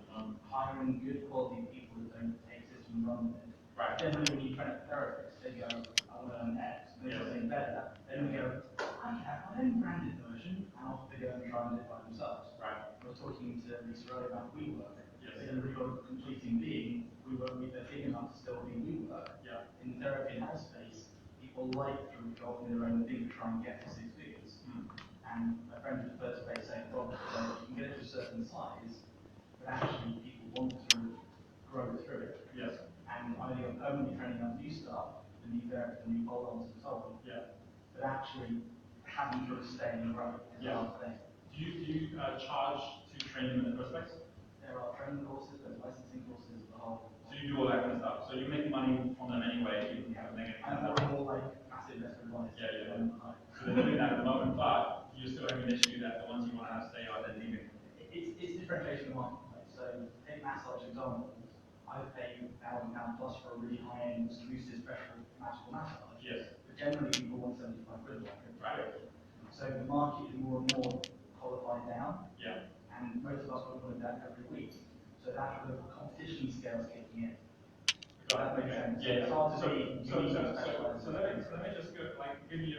Hiring good quality people that don't take system and run with it. Right. Generally, when you train a therapist, they go, I want to earn X, and they do something better. Then we go, I have my own branded version, and off they go and try and do it by themselves. Right. I was talking to Lisa earlier about WeWork. Yes. They're going to rebuild a completing being. WeWork, they're big enough to still be WeWork. Yeah. In the therapy and health space, people like to go off in their own thing to try and get to 6 figures. And my friend was the first place saying, Rob, you can get it to a certain size, but actually people want to grow through it. Yes. And I'm only training up new stuff, the new therapists, the new bolt-ons and so on. Yeah. But actually having to stay and grow is another thing. Do you charge to train them in the first place? There are training courses, there's licensing courses, the whole. So you do all that kind of stuff. So you make money from them anyway, even if you have a negative. And more like passive investment advice. Yeah. So they're doing that at the moment, but you're still having an issue that the ones you want to have stay are then leaving. It's differentiation of market. Right? So take massage example. I pay £1,000 plus for a really high-end, exclusive, special, magical massage. Yes. But generally, people want 75 quid. Right. So the market is more and more qualified down. Yeah. And most of us want to do that every week. So that's where the competition scale is kicking in. Got it. That makes sense. Yeah. It's hard to So let me just go, give you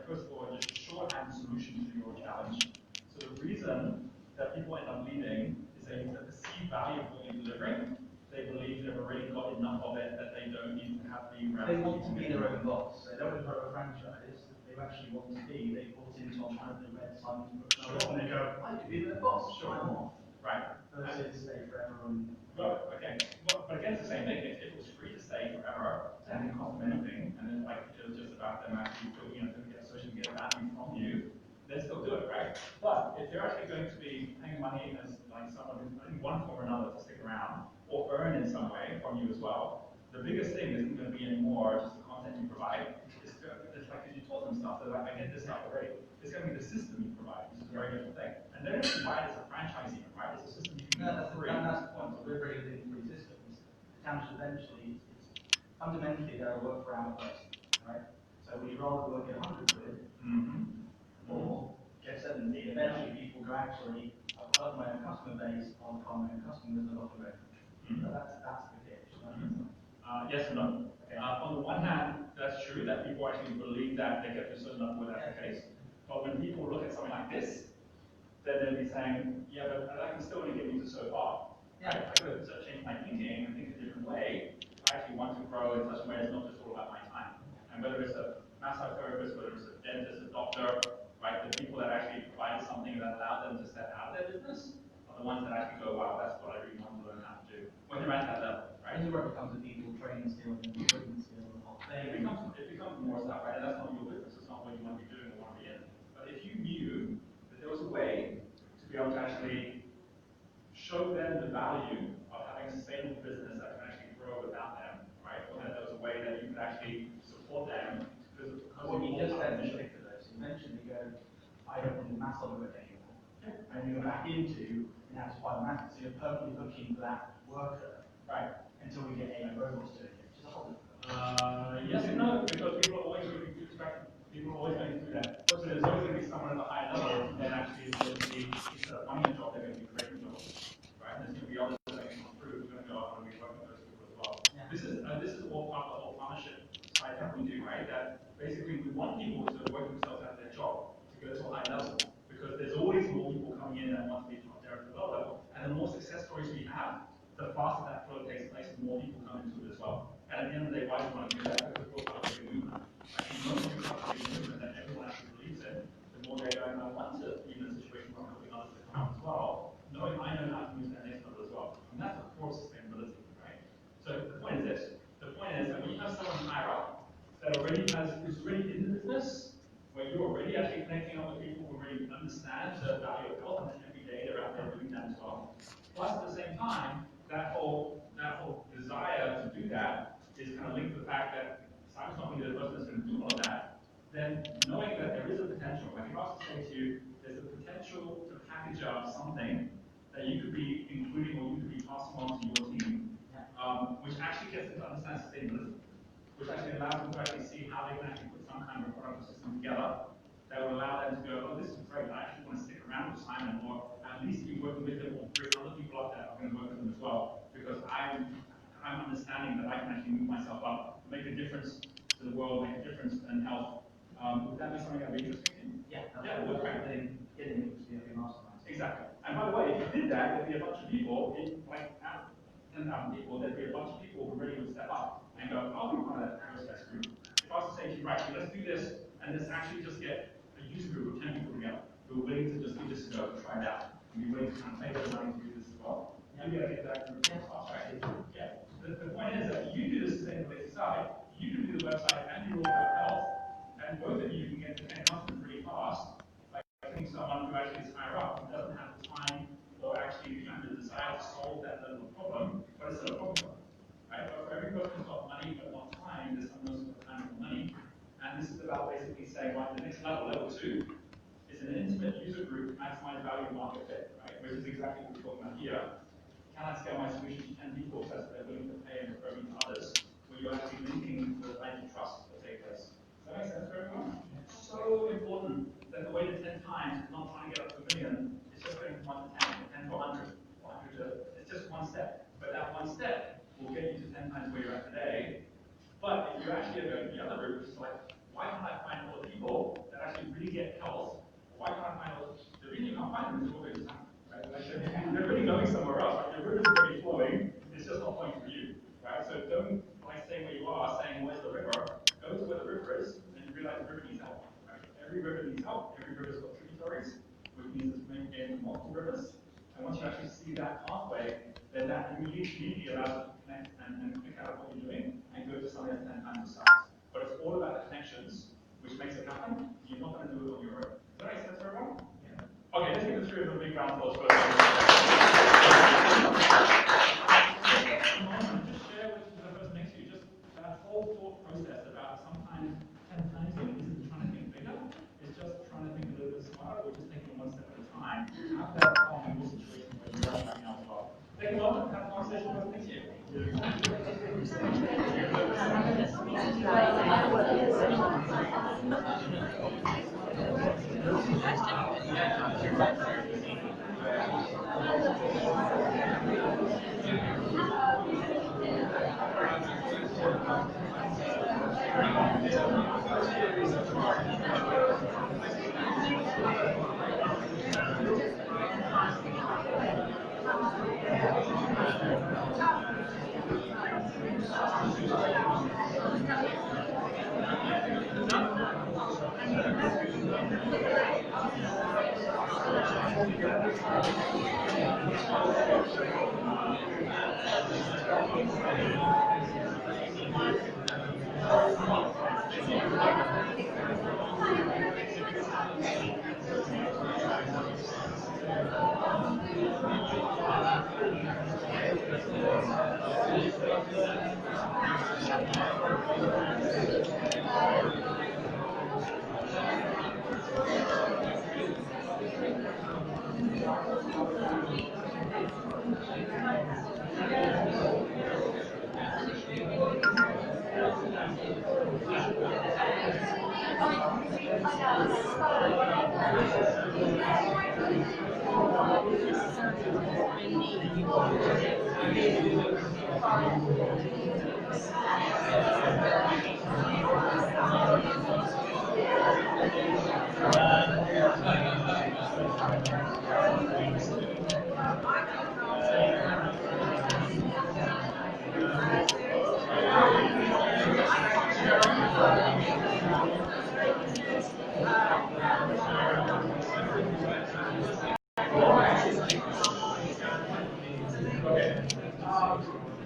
first of all, just a shorthand solution to your challenge. So the reason that people end up leaving is they perceive value of what you're delivering. They believe they've already got enough of it that they don't need to have the. They want to be their own boss. They don't want to grow a franchise. They actually want to be. They bought into on kind of the red Simon and they go, I could be their boss. Sure, I'm off. Right. Versus stay forever and. Got it. Okay. But again, it's the same thing. If it was free to stay forever, then it didn't cost them anything, and then like it was just about them actually, to get associated, get value from you, then still do it, right? But if they're actually going to be paying money as like someone who's in one form or another to stick around or earn in some way from you as well, the biggest thing isn't going to be anymore just the content you provide. It's like because you taught them stuff, they're like, I get this stuff already. It's going to be the system you provide, which is a very different thing. And they don't even buy it as a franchise even, right? It's a system you can use for free. That's the point. We're very tangent eventually, fundamentally they're a work per hour person, right? So would you rather work at 100 quid or get 70? Eventually people go, actually, I've got my own customer base, I'll become my own customers and a lot of revenue. So that's the pitch. Yes and no. Okay. On the one hand, that's true that people actually believe that they get to a certain level where that's the case. But when people look at something like this, then they'll be saying, yeah, but I can still only get me to so far. Right? I could change my thinking and think a different way. I actually want to grow in such a way it's not just all about my time. And whether it's a massage therapist, whether it's a dentist, a doctor, right, the people that actually provide something that allows them to step out of their business are the ones that actually go, wow, that's what I really want to learn how to do when they're at that level. Right? This is where it becomes a people training skill and equipment skill and the whole thing. It becomes more stuff, right? And that's not your business. It's not what you want to be doing or want to be in. But if you knew that there was a way to be able to actually show them the value of having a sustainable business that can actually grow without them, right? Or that there was a way that you could actually support them because what you just said is ridiculous. Eventually you go, I don't want to do mass on it anymore. And you go back into an applied mass. So you're permanently looking for that worker, right? Until we get AI robots doing it. Which is a whole yes and no, because people are always going to be distracted. People are always going to do that. So there's always going to be someone at a higher level that actually is going to be, instead of running a job, they're going to be creating jobs. Right? And there's going to be others that are going to improve. We're going to go out and be working with those people as well. Yeah. This is all part of the whole partnership side that we do, right? That basically we want people to work themselves out of their job to go to a high level. Because there's always more people coming in that want to be top there at the low level. And the more success stories we have, the faster that flow takes place, the more people come into it as well. And at the end of the day, why do we want to do that? Because we're part of a movement. I think most people have a movement that everyone actually believes in. The more they're going, I want to be in a situation where I'm helping others to come out as well, knowing I know how to move to that next level as well. And that's the core of sustainability, right? So the point is this. The point is that when you have someone higher up that who's already in the business, where you're already actually connecting up with people who really understand the value of health, and every day they're out there doing that as well. Plus, at the same time, that whole desire to do that is kind of linked to the fact that Simon's not going to be the person that's going to do all of that. Then knowing that there is a potential, like if I was to say to you, there's a potential to package up something that you could be including or you could be passing on to your team, which actually gets them to understand sustainability, which actually allows them to actually see how they can actually put some kind of product or system together that will allow them to go, oh, this is great, I actually want to stick around with Simon, or at least be working with him, or bring other people up that are going to work with him as well, because I'm understanding that I can actually move myself up, make a difference to the world, make a difference in health. Would that be something that would be interesting to you? Yeah, it would, right? Getting people to be a mastermind. Exactly. And by the way, if you did that, there'd be a bunch of people, like 10,000 people, there'd be a bunch of people who really would step up and go, I'll be part of that process group. If I was to say to you, right, let's do this, and let's actually just get a user group of 10 people together who are willing to just give this a go, try it out, and be willing to kind of pay their money to do this as well. You gotta get that group fast, right? Yeah. The point is that you do the sustainability side, you can do the website and do all the health, and both of you can get to 10 customers really fast by getting someone who actually is higher up, who doesn't have the time or actually the desire to solve that level of problem, but it's still a problem. Right? But for every person who's got money but not time, there's someone who's got time and money. And this is about basically saying, right, the next level, level 2, is an intimate user group, maximize value market fit, right? Which is exactly what we're talking about here. Can I scale my solution to 10 people such that they're willing to pay and refer me to others, where you're actually linking the line of trust that take place? Does that make sense for everyone? It's so important that the way to 10 times is not trying to get up to a million, it's just going from 1 to 10, 10 to 100, 100 to, it's just one step. But that one step will get you to 10 times where you're at today. But if you actually are going the other route, which is like, why can't I find all the people that actually really get health? Why can't I find all the reason you can't find them is all the time. Right? Like they're really going somewhere else. Right? Your river is really flowing. It's just not flowing for you. Right? So don't like stay where you are, saying where's the river. Go to where the river is, and you realize the river needs help. Right? Every river needs help. Every river's got tributaries, which means it's maintained multiple rivers. And once you actually see that pathway, then that immediately allows you to connect and pick out what you're doing and go to something that's 10 times the size. But it's all about the connections, which makes it happen. You're not going to do it on your own. Does that make sense for everyone? Yeah. Okay, let's give the three of them a big round of applause. Just share with the person next to you just that whole thought process about sometimes 10 times isn't trying to think bigger. It's just trying to think a little bit smarter, or just taking one step at a time. Have that calm in your situation where you're at right now as well. Take a moment, have a conversation with us next year.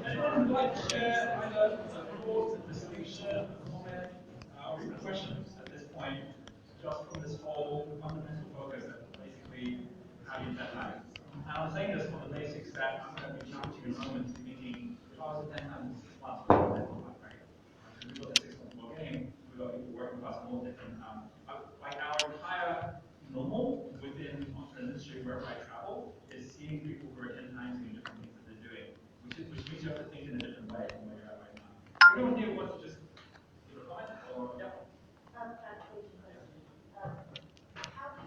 Anyone would like to share either a thought, a distinction, a comment, or even a question at this point, just from this whole fundamental focus of basically how do you set life? And I'm saying this for the basics that I'm going to be challenging you in a moment, thinking if I was a 10 times 6 months, right? We've got a 6 month more game, we've got people working with us more different. Like our entire normal within the industry wherever I travel is seeing people who are 10 times doing different things that they're doing, which means you have to think in a different way from where you're at right now. Anyone here wants to just give a comment? Or, yeah? How do you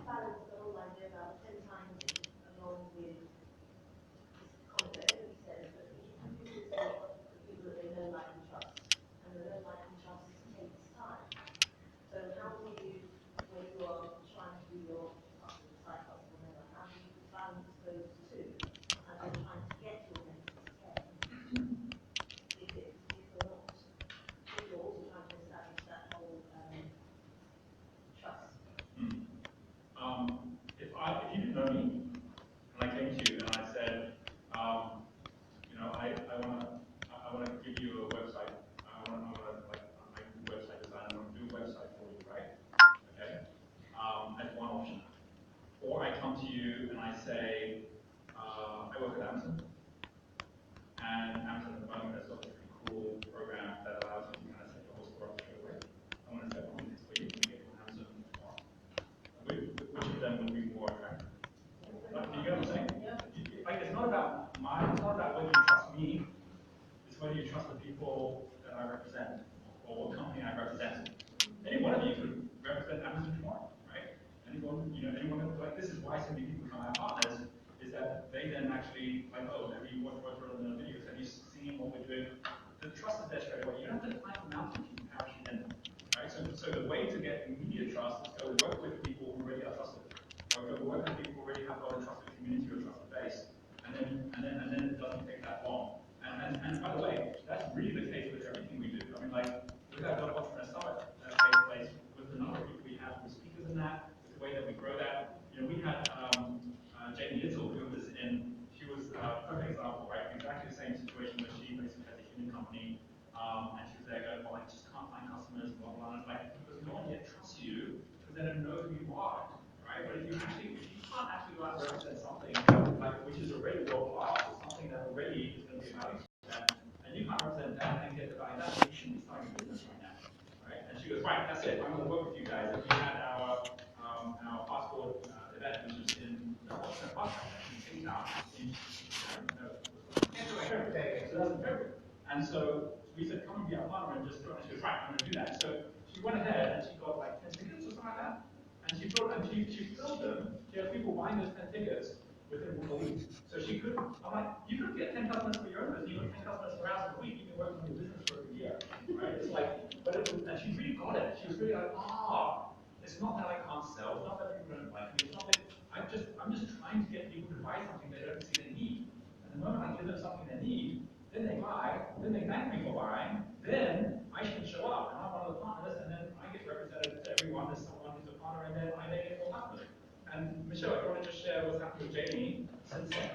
balance the whole idea about 10 times along with this concept that you said, but people say the people that they know, like, and trust, and the know, like, and trust takes time. So how do you, when you are trying to do your side hustle, whatever, how do you balance those two and then trying to get your next step? If you're not, if you're also trying to establish that whole trust. If you didn't know me, and I came to you and I said, you know, I want to give you a website. I want to like I'm a website designer. I want to do a website for you, right? Okay. That's one option. Or I come to you and I say, I work at Amazon, and Amazon at the moment has got this pretty cool program that allows you to kind of set your whole store up straight away. I want to set one of these for you. You can get on Amazon tomorrow. Which of them would be more attractive? Like, do you get what I'm saying? Like, it's not about whether you trust me. It's whether you trust the people that I represent or what company I represent. Any one of you could represent Amazon tomorrow, right? Anyone, like this is why so many people become our partners, is that they then actually like, oh, have you watched one of the videos? Have you seen what we're doing? The trust is there straight away. You don't have to climb the mountain, you can parachute in. Right? So the way to get immediate trust is go work with people who already are trusted. Or go work with people who already have got a trusted community or a trusted base. And then it doesn't take that long. And by the way, that's really the case with everything we do. I mean, like, we've got an Entrepreneur Summit that takes place with the number of people we have, the speakers in that, with the way that we grow that. You know, we had Jamie Little, who was she was a perfect example, right? Exactly the same situation where she basically has a human company, and she was there going, well, I just can't find customers, blah, blah, blah. Like, because no one yet trusts you, because they don't know who you are, right? But if you can't actually go out and represent something like which is already world class, or something that already is going to be about and you can't represent that and get the buy that, you shouldn't be starting a business right now, right? And she goes, right, that's it. I'm going to work with you guys. If we had our passport event, which was in the podcast, in Cape Town, in 2010. And so we said, come and be our partner and just do it. And she was right, I'm going to do that. So she went ahead and she got like 10 tickets or something like that. And she filled them. She had people buying those 10 tickets within a week. So she could, I'm like, you could get 10 customers for your own business, you got 10 customers per house a week, you've been working on your business for a year. Right? It's like, but it was, and she really got it. She was really like, it's not that I can't sell, it's not that people don't like me, it's not that I'm just trying to get people to buy something they don't see they need. And the moment I give them something they need, then they buy, then they thank me for buying, then I should show up, and I'm one of the partners, and then I get represented to everyone as someone who's a partner, and then I make it all happen. And Michelle, I want to just share what's happened with Jamie since then.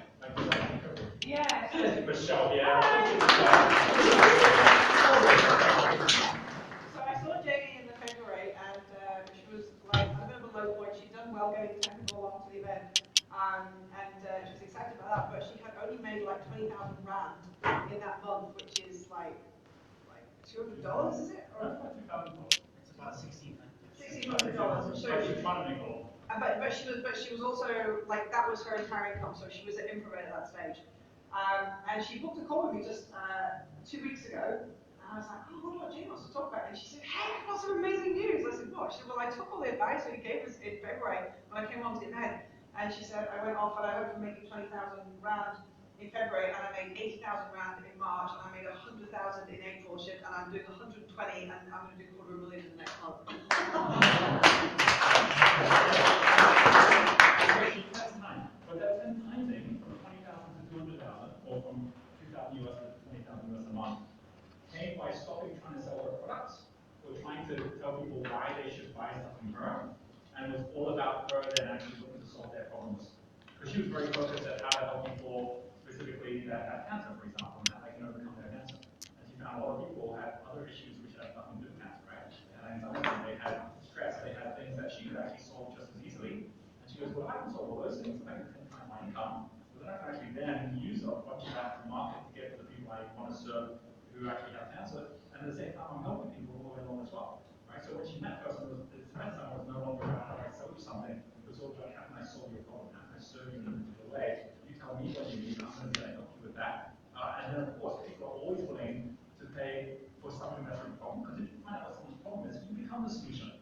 Yeah. Michelle, yeah. So I saw Jamie in the February, and she was like a bit of a low point. She'd done well getting 10 people along to the event, and she was excited about that. But she had only made like 20,000 rand in that month, which is like $200, is it? Or It's about $1,600. So but she was also like that was her entire income. So she was at Infrared at that stage, and she booked a call with me just 2 weeks ago. And I was like, oh, what about Jane wants to talk about? And she said, hey, I've got some amazing news. I said, what? She said, well, I took all the advice that you gave us in February when I came on to the event. And she said, I went off and I went from making 20,000 rand in February, and I made 80,000 rand in March, and I made 100,000 in April, and I'm doing 120, and I'm going to do $250,000 in the next month. But that 10 times thing, from 20,000 to 200,000, or from 2,000 US to 20,000 US a month, came by stopping trying to sell her products, or trying to tell people why they should buy stuff from her, and it was all about her then actually looking to solve their problems. Because she was very focused at how to help people, specifically that have cancer, for example, and how they can overcome their cancer. And she found a lot of people had other issues which had nothing to do with cancer, right? They had anxiety, they had stress, they had things that she could actually solve just as easily. And she goes, well, I can solve all those things, I can 10 times my income, so then I can actually then use a bunch of that to market to get to the people I want to serve who actually have cancer, and at the same time I'm helping people all the way along as well. Right? So when she met us, the medicine was no longer about how I sell you something, it was all about how can I solve your problem, how can I serve you in a particular way. You tell me what you need, I'm going to help you with that. And then of course, people are always willing to pay for something that's a problem, because if you find out what someone's problem is, you become the solution.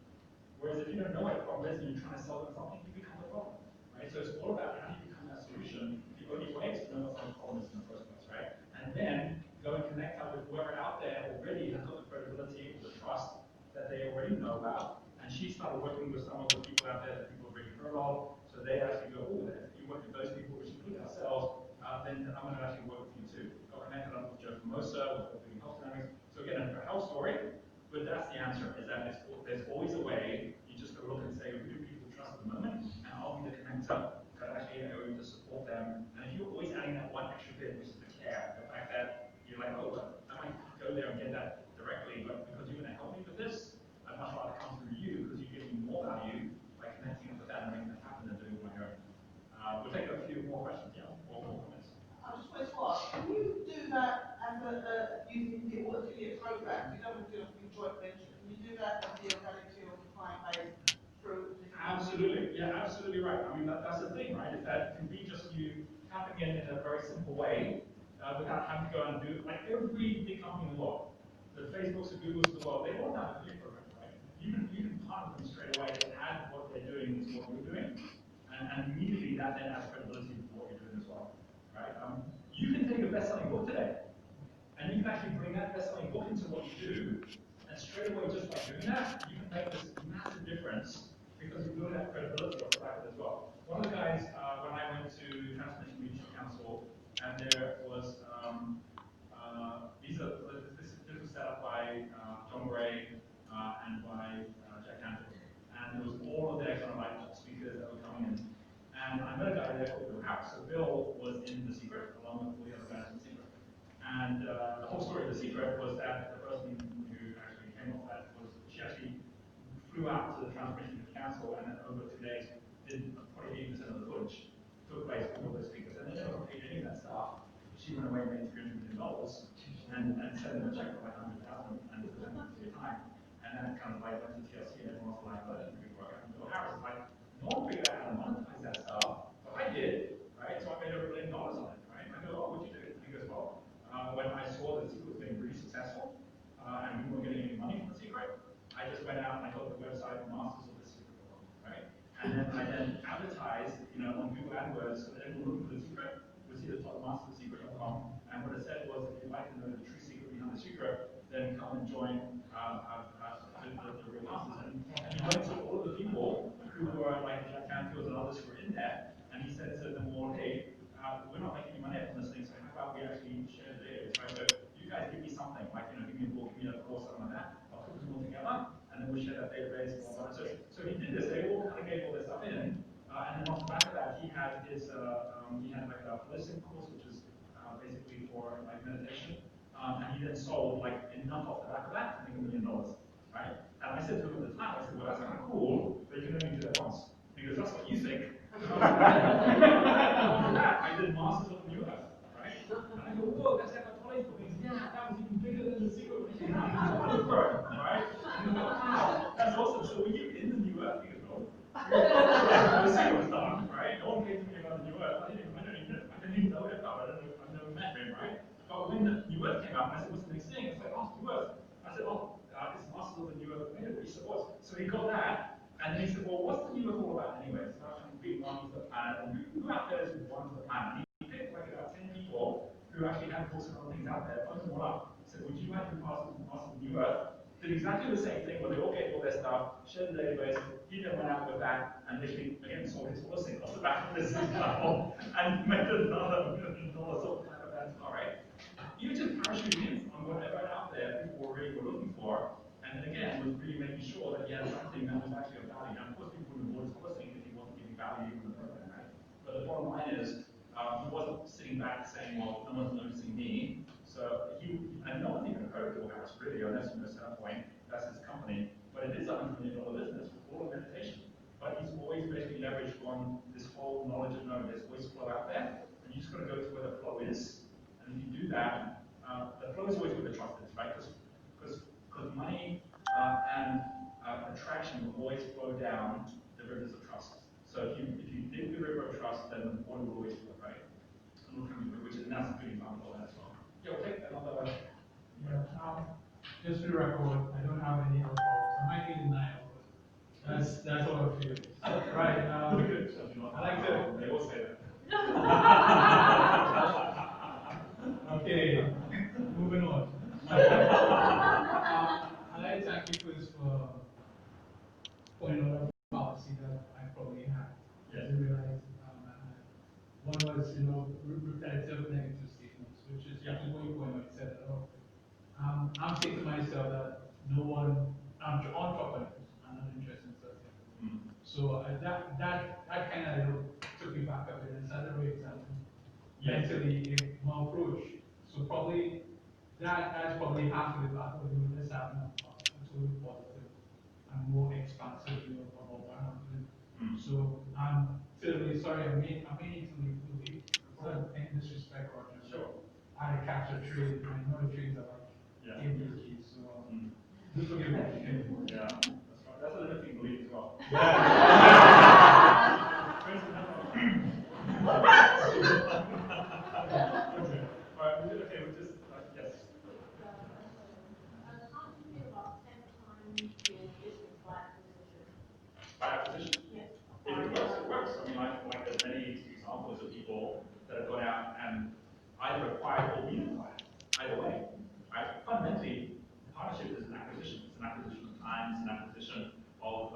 Whereas if you don't know what the problem is and you're trying to sell them something, you become the problem. Right? So it's all about how do you become that solution. The only way is to know what someone's problem is in the first place, right? And then go and connect up with whoever out there already has got the credibility or the trust that they already know about. And she started working with some of the people out there that people have already heard of. So they actually go, oh, if you work with those people, which include ourselves, then I'm going to actually work with you too. Got connected up with Joe Formosa, with doing health dynamics. So again, a health story, but that's the answer, is that there's always a way. You just go look and say, who do people trust at the moment? And I'll be the connector that actually are going to support them. And if you're always adding that one extra bit, which is the care, the fact that you're like, oh, I might go there and get that directly, but because you're going to help me with this, I'd much rather come through you because you give me more value by connecting up with that and making that happen than doing it on my own. We'll take a few more questions, yeah, or more comments. I just wanted to ask, can you do that as using the affiliate program? You don't want to do a joint venture. Can you do that as the organic to your client base through? Absolutely, yeah, absolutely right. I mean, that's the thing, right? Is that it can be just you tapping in a very simple way without having to go and do, like every big company in the world, the Facebooks and Googles of the world, they all have affiliate programs, right? You can partner them straight away and add what they're doing is what you're doing, and immediately that then adds credibility to what you're doing as well, right? You can take a best-selling book today, and you can actually bring that best-selling book into what you do, and straight away just by doing that, you can make this massive difference because you build that credibility off the back of it as well. One of the guys, when I went to Transformation Leadership Council, and there was, this was set up by John Gray and by Jack Canfield. And there was all of their kind of like top speakers that were coming in. And I met a guy there called Bill House. So Bill was in The Secret, along with all the other guys in The Secret. And the whole story of The Secret was that the person who actually came off that was, she actually flew out to the Transformation Council, and then over 2 days did probably 80% of the footage took place with all those speakers. And they never paid any of that stuff. She went away and made $300 million and sent them a check for like 100,000 and it was a year time. And then it kind of like went to TLC and everyone was like, oh, that's pretty work. And Bill Harris was like, no one figured out how to monetize that stuff, but I did, right? So I made $1 million on it, right? And I go, oh, what'd you do? And he goes, well, when I saw that he was making secret, then come and join the real masters. And he went to all of the people who were like Jack Canfield and others who were in there, and he said to them all, hey, we're not making any money from this thing, so how about we actually share the data, right? So you guys give me something, like, give me a book, give me a course, something like that. I'll put them all together, and then we'll share that database. So he did this. They all kind of gave all their stuff in, and then off the back of that, he had his he had like a holistic course, which is basically for like meditation, and he then sold like enough off the back of that to make $1 million, right? And I said to him at the time, I said, well, that's kind of cool, but you can only do that once, because that's what you think. I did masters of the US, right? And I go, whoa, that's electronic. Yeah, that was even bigger than the secret. Right? And I go, wow, that's awesome. So when you're in the new Earth, you go, the secret stuff, right? No one came to me about the new Earth. I didn't even know it. I've never met him, right? But when the new Earth came out, I said, what's the next thing? It's like, oh, new Earth. I said, oh, it's masters of the new Earth. He said, what? So he got that. And then he said, well, what's the new Earth all about anyway? So I can be one of the planet, and who out there is one of the planet? He picked like about 10 people who actually had books and other things out there, put them all up. He said, would you like to be part of the new Earth? Did exactly the same thing where they all gave all their stuff, shared the database. He then went out with that and literally again sold his holistic off the back of this platform and made another $1 million off the back of that. All right. You just parachute in on whatever out there people really were looking for. And then again, was really making sure that he had something that was actually of value. Now, of course, people would have bought his holistic if he wasn't giving value in the program, right? But the bottom line is, he wasn't sitting back saying, well, no one's noticing me. So and no one's even heard of Dorcas really, unless you know Centerpoint, that's his company. But it is a $100 million business with all of meditation. But he's always basically leveraged on this whole knowledge of knowing. There's always flow out there, and you just got to go to where the flow is. And if you do that, the flow is always where the trust is, right? Because money and attraction will always flow down the rivers of trust. So if you dig the river of trust, then the water will always flow, right? And that's a good example of that as well. Yeah, we'll take another. Yeah, just for the record, I don't have any health problems. I might be in denial, but that's all I feel. Right. I like to. They will say that. Okay, moving on. I'd like to thank you first for pointing out a policy that I probably had. Yes. I didn't realize I had. One was, repetitive negative statements, which is what you point out, you said it all. I'm saying to myself that no one, I'm entrepreneurs, I'm not interested in something. So that kind of took me back a bit and started re-examining mentally my approach. So probably that's probably half of the battle. Let's have a totally positive and more expansive view of what I'm doing. So I'm certainly sorry. I may need to leave the week. In disrespect, Roger. Sure. I catch a trade. I know the trades are like game keys. So just forgive me. Yeah, that's right. That's a limiting belief as well. Acquisition. If it works, it works. I mean, like there's many examples of people that have gone out and either acquired or been acquired. Either way, right? Fundamentally, partnership is an acquisition. It's an acquisition of time. It's an acquisition of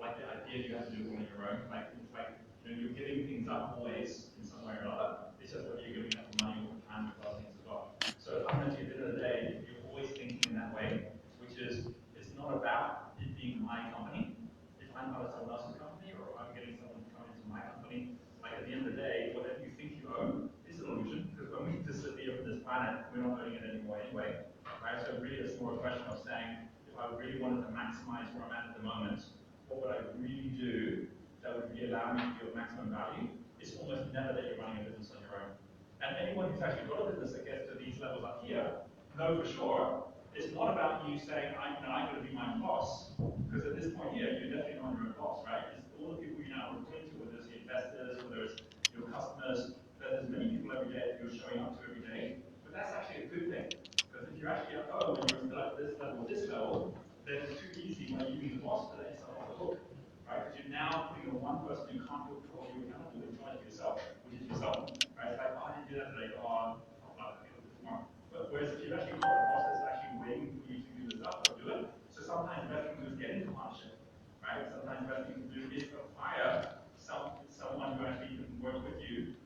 like the idea you have to do it on your own. Like it's like you're giving things up always in some way or another. It's just whether you're giving up the money or the time or other things as well. So fundamentally, at the end of the day, you're always thinking in that way, which is it's not about it being my company. If I'm part of someone else's company or I'm getting someone to come into my company, like at the end of the day, whatever you think you own is an illusion, because when we disappear from this planet, we're not owning it anymore anyway. Right? So really it's more a question of saying, if I really wanted to maximize where I'm at the moment, what would I really do that would really allow me to feel maximum value? It's almost never that you're running a business on your own. And anyone who's actually got a business that gets to these levels up here, know for sure, it's not about you saying, I'm going to be my own boss, because at this point here, you're definitely not your own boss, right? It's all the people you now report to, whether it's the investors, whether it's your customers, there's many people every day that you're showing up to every day, but that's actually a good thing. Because if you're actually at home and you're still at this level, then it's too easy when you being the boss to let yourself off the hook, right? Because you're now putting on one person who can't hold you accountable and trying to yourself, which is yourself, right? It's like, oh, I didn't do that today, oh, Whereas if you've actually got a boss that's actually waiting for you to do the stuff, or do it. So sometimes the best thing to do is get into partnership, right? Sometimes the best thing to do is acquire someone who actually can work with you,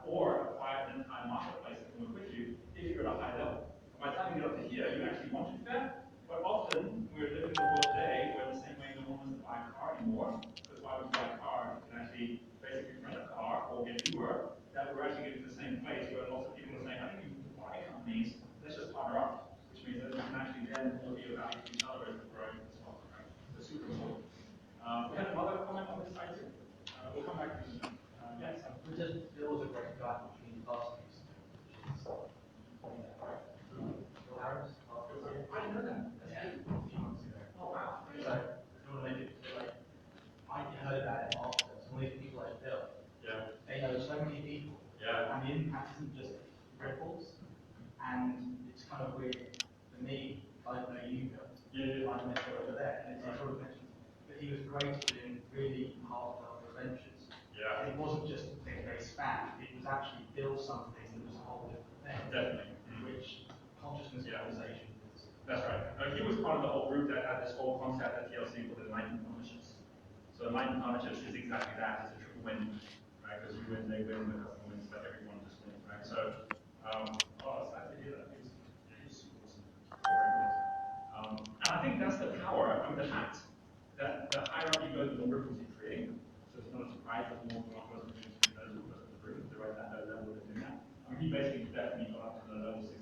or acquire an entire marketplace that can work with you if you're at a high level. By the time you get up to here, you actually want to do that, but often we're living in the world today where the same way no one wants to buy a car anymore, because why would you buy a car? You can actually basically rent a car or get Uber, that we're actually getting to the same place where lots of people are saying, I think you can buy companies, let's just partner up, which means that we can actually then all be of value to each other as we're growing as well. Right? So super important. We had another comment on this side too. We'll come back to you. Yes. It just builds a great gap between parties. Harris? I didn't know that. Yeah, a few months ago. Oh wow. So, I heard about it after. Some of these people like Bill. Yeah. They know so many people. Yeah. And the impact isn't just ripples. And it's kind of weird for me. I don't know you, Bill. Yeah. I met you over there. And it's sort of mentioned. But he was great at doing really heartfelt adventures. Yeah. And it wasn't just a thing they span. It was actually build something that was a whole different thing. Definitely. Which consciousness realization is. That's right. He was part of the whole group that had this whole concept at TLC called Enlightened Partnerships. So Enlightened Partnerships is exactly that. It's a triple win, right? Because you win, they win, the customer wins, but everyone just wins, right? So, it's nice to hear that. It's super awesome. And I think that's the power of the fact that the higher up you go, the more ripples you're creating. So it's not a surprise that more than one person doing two better than the person in the room. They're right at that level of doing that. He basically definitely got up to the level 6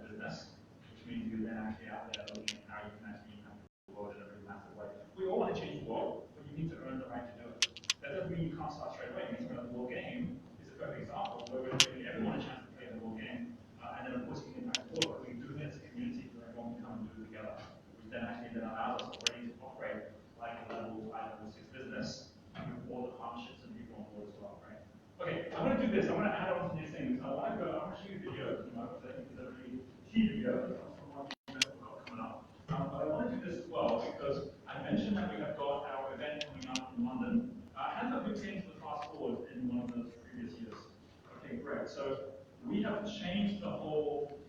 business, which means you're then actually out there looking at how you can actually impact the world in a really massive way. We all want to change the world, but you need to earn the right to do it. That doesn't mean you can't start straight away. It means the world game is a perfect example where we're giving everyone a chance to play the world game, and then of course you can impact the world. We can do it as a community where everyone can come and do it together, which then actually then allows us already to operate like a level 5, level 6 business with all the partnerships and people on board as well, right? Okay, I'm going to do this. I'm going to add on to these things. I want to show you a video. I think it's a really key video from one of the events we've got coming up. But I want to do this as well because I mentioned that we have got our event coming up in London. Hands up who came to the Fast Forward in one of the previous years. Okay, great. So we have changed the whole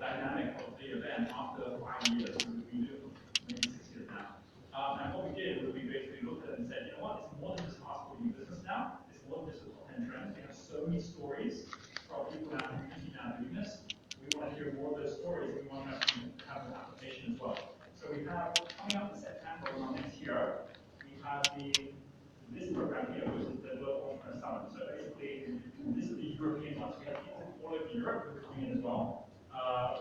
dynamic of the event after 5 years. We've been doing maybe 6 years now. And what we did was we basically looked at it and said, you know what, it's more than just Fast Forward business now. It's more than just the top 10 trends. We have so many stories from people now doing this. We want to hear more of those stories. We want to have an application as well. So we have, coming up in September, next year, we have this program here, which is the World Entrepreneur Summit. So basically, this is the European one. So we have people from all over Europe who are coming in as well.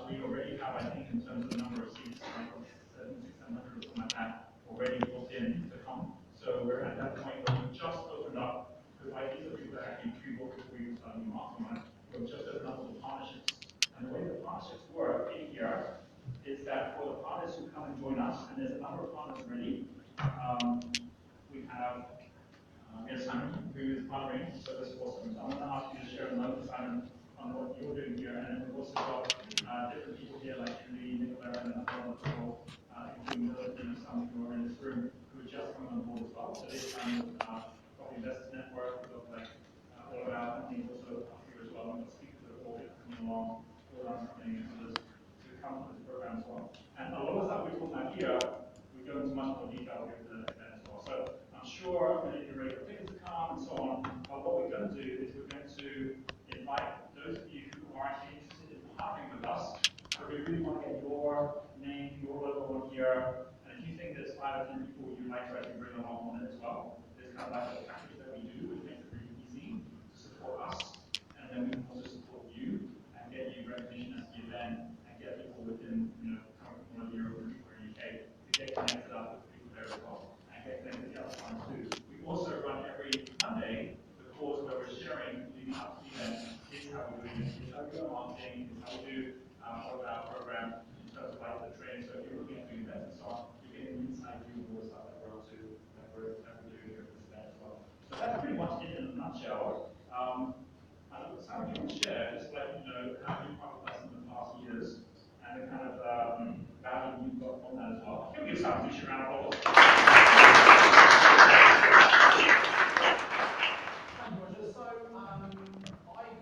We already have, I think, in terms of the number of seats, like 700, 600 or something like that, already booked in to come. So we're at that point where we just opened up, because these are people that actually pre-booked before we start a new mastermind. We've just opened up all the partnerships. And the way the partnerships work in here is that for the partners who come and join us, and there's a number of partners already, we have Simon, who is partnering, so this is awesome. So I'm going to ask you to share a note, Simon, on what you're doing here, and then we've also got different people here like Julie, Nicola, and other people, including some who are in this room, who are just coming on board as well. So this time with Coffee Investors Network, we've got like all of our companies also up here as well. We've got speakers that are all coming along, all around companies and others to come to this program as well. And a lot of stuff we're talking about here, we go into much more detail with the event as well. So I'm sure many of you are ready for tickets to come and so on. But what we're going to do is we're going to invite those of you who are actually interested in partnering with us. So we really want to get your name, your logo on here. And if you think there's 5 or 10 people you'd like to actually bring along on it as well, there's kind of like a package that we do, which makes it really easy to support us. And then we can also support you and get you recognition at the event and get people within, coming from one of Europe or UK to get connected up with people there as well and get connected to the other ones too. We also run every Monday the course where we're sharing leading up to the event. Here's how we're doing it. Here's how we do our marketing. Here's how we do all of our program in terms of like the training. So if you're looking at the events and so on, you're getting an inside view of all the stuff that we're up to, that we're doing here at this event as well. So that's pretty much it in a nutshell. Simon, do you want to share, just let me know how you've worked with us in the past years and the kind of value you've got from that as well. Give me a round of applause. Roger. So I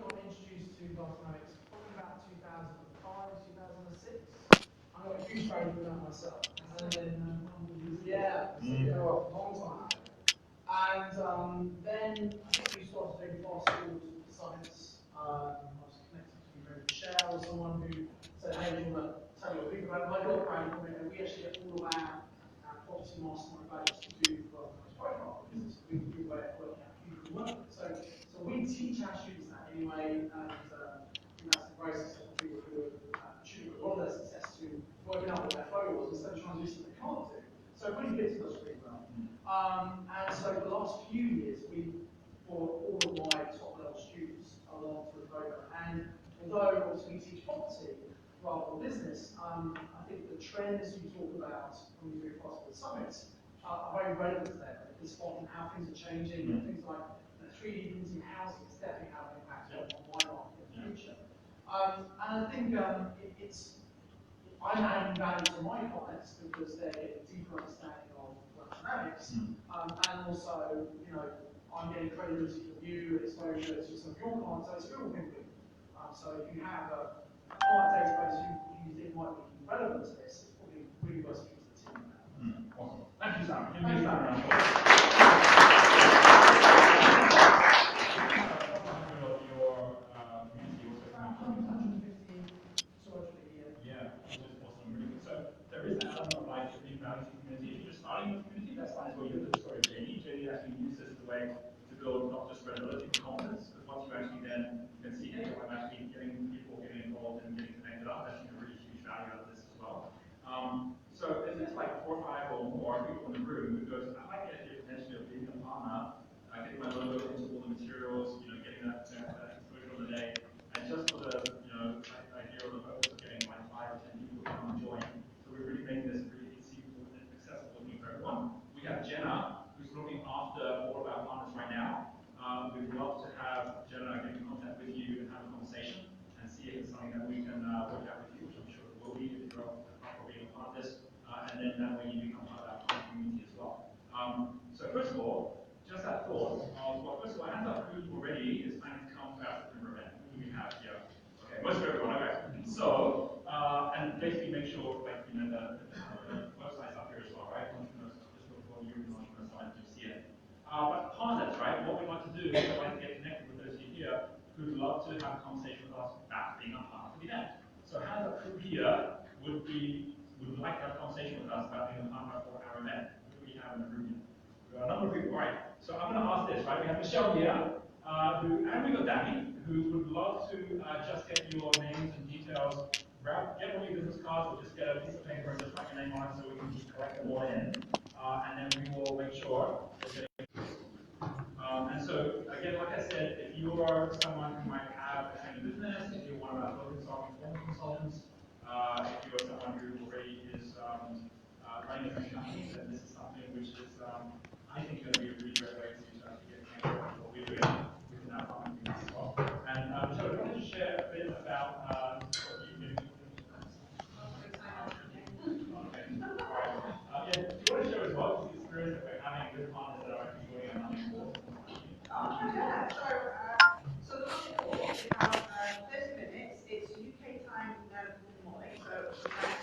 got introduced to Dynamics probably about 2005, huge fan of that myself. And then, yeah, a long time. And then I think we started doing fast-food science. I was connected to Michelle, someone who said, hey, do you want to tell you a bit about my girlfriend? And we actually get all of our property mastermind badges to do for our profile because it's a really good way of working out who we work with. So we teach our students that anyway, and that's the very successful people who are shooting a lot of their success to working out what their flow was instead of trying to do something they can't do. So it really fits us really well. And so for the last few years, we brought all of my top level students along to the program. And although obviously we teach property rather than business, I think the trends you talk about when you do possible summits are very relevant to them. Because often how things are changing, and things like 3D printing housing is definitely having an impact on my market in the future. And I think I'm adding value to my clients because they're getting deeper understanding of dynamics, and also, I'm getting credibility from you, exposure to some of your clients, so it's a real win-win. So if you have a client database you think might be relevant to this, it's probably really worth speaking to the team about. Awesome. Thank you, Sam. Give me a Sam round of Yeah, which is awesome, really good. So there is an element of like being valued to the community. If you're just starting with the community, that's fine as well. You have the story of JD. JD actually uses this as a way to build not just credibility but confidence. Because once you actually then can see, hey, I'm actually getting people getting involved and getting connected up, that's a really huge value out of this as well. So if there's like 4 or 5 or more people in the room who goes, I might get the potential of being a partner, getting my logo into all the materials, getting that exposure on the day, and just for the idea of the purpose of getting like 5 or 10 people to come and join. So we're really making this really easy and accessible for everyone. We have Jenna, who's looking after all of our partners right now. We'd love to have Jenna get in contact with you and have a conversation and see if it's something that we can work out with you, which I'm sure it will be if you're being a part of this. And then that way you become part of our community as well. So first of all, just that thought. Well, first of all, hands up who already is planning to come to our September event. Who do we have here? Okay, most of everyone. Okay. So, and basically make sure, like, the website's up here as well, right? Entrepreneurs, just look for you and Entrepreneur Summit to see it. But partners, right? What we'd like to do is we'd like to get connected with those of you here who'd love to have a conversation with us about being a partner for the event. So, hands up who here would like to have a conversation with us about being a partner for our event? Who do we have in the room here? We've got a number of people, right? So I'm going to ask this, right? We have Michelle here, and we've got Danny, who would love to just get your names and details. Get all your business cards, or just get a piece of paper and just write your name on it so we can just collect them all in. And then we will make sure that and so, again, like I said, if you are someone who might have a kind of business, if you're one of our building consultants, if you're someone who already is running a company, then this is something which is, I think, going to be a really great way to actually get connected with what we're doing within our partner community as well. And Michelle, do you want to share a bit about what you've been doing? Okay. All right. Yeah, do you want to share as well the experience that we're having with partners that are actually doing a number of Yeah. So the one before, we have 30 minutes. It's UK time in the morning, so it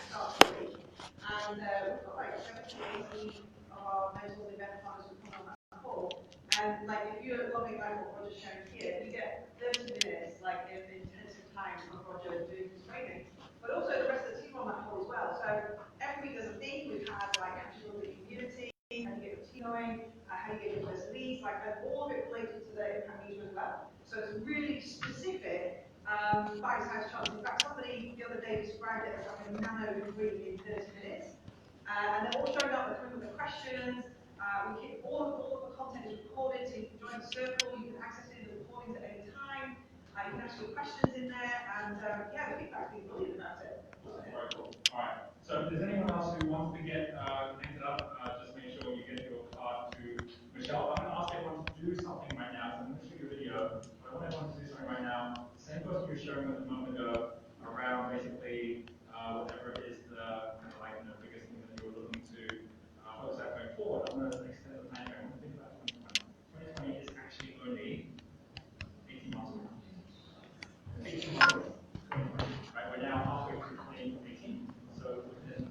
starts early. And we've got like 70, 80 of our mentors, event partners who come on that call. And like, if you're loving like what Roger's showing here, you get 30 minutes like in intensive time of Roger doing his training. But also the rest of the team on that call as well. So every week there's a theme. We've had like actually the community, how you get your team going, how you get your first leads, like all of it related to the impact user as well. So it's really specific, bite-sized chance. In fact, somebody the other day described it as like a nano degree in 30 minutes. And they're all showing up, they're coming with the questions. We keep all of the content is recorded, so you can join the circle, you can access it in the recordings at any time. You can ask your questions in there, and yeah, the feedback's been brilliant, and that's it. Very cool. All right. So if there's anyone else who wants to get connected up, just make sure you get your card to Michelle. I'm going to ask everyone to do something right now. So I'm going to show you a video. But I want everyone to do something right now. Same person you were showing us a moment ago around basically whatever it is the kind of like biggest thing that you were looking to focus out going forward. I'm going to extend the time frame. I'm going to think about 2020. 2020 is actually only 18 months away. 18 months away. Right, we're now halfway through 2018, so within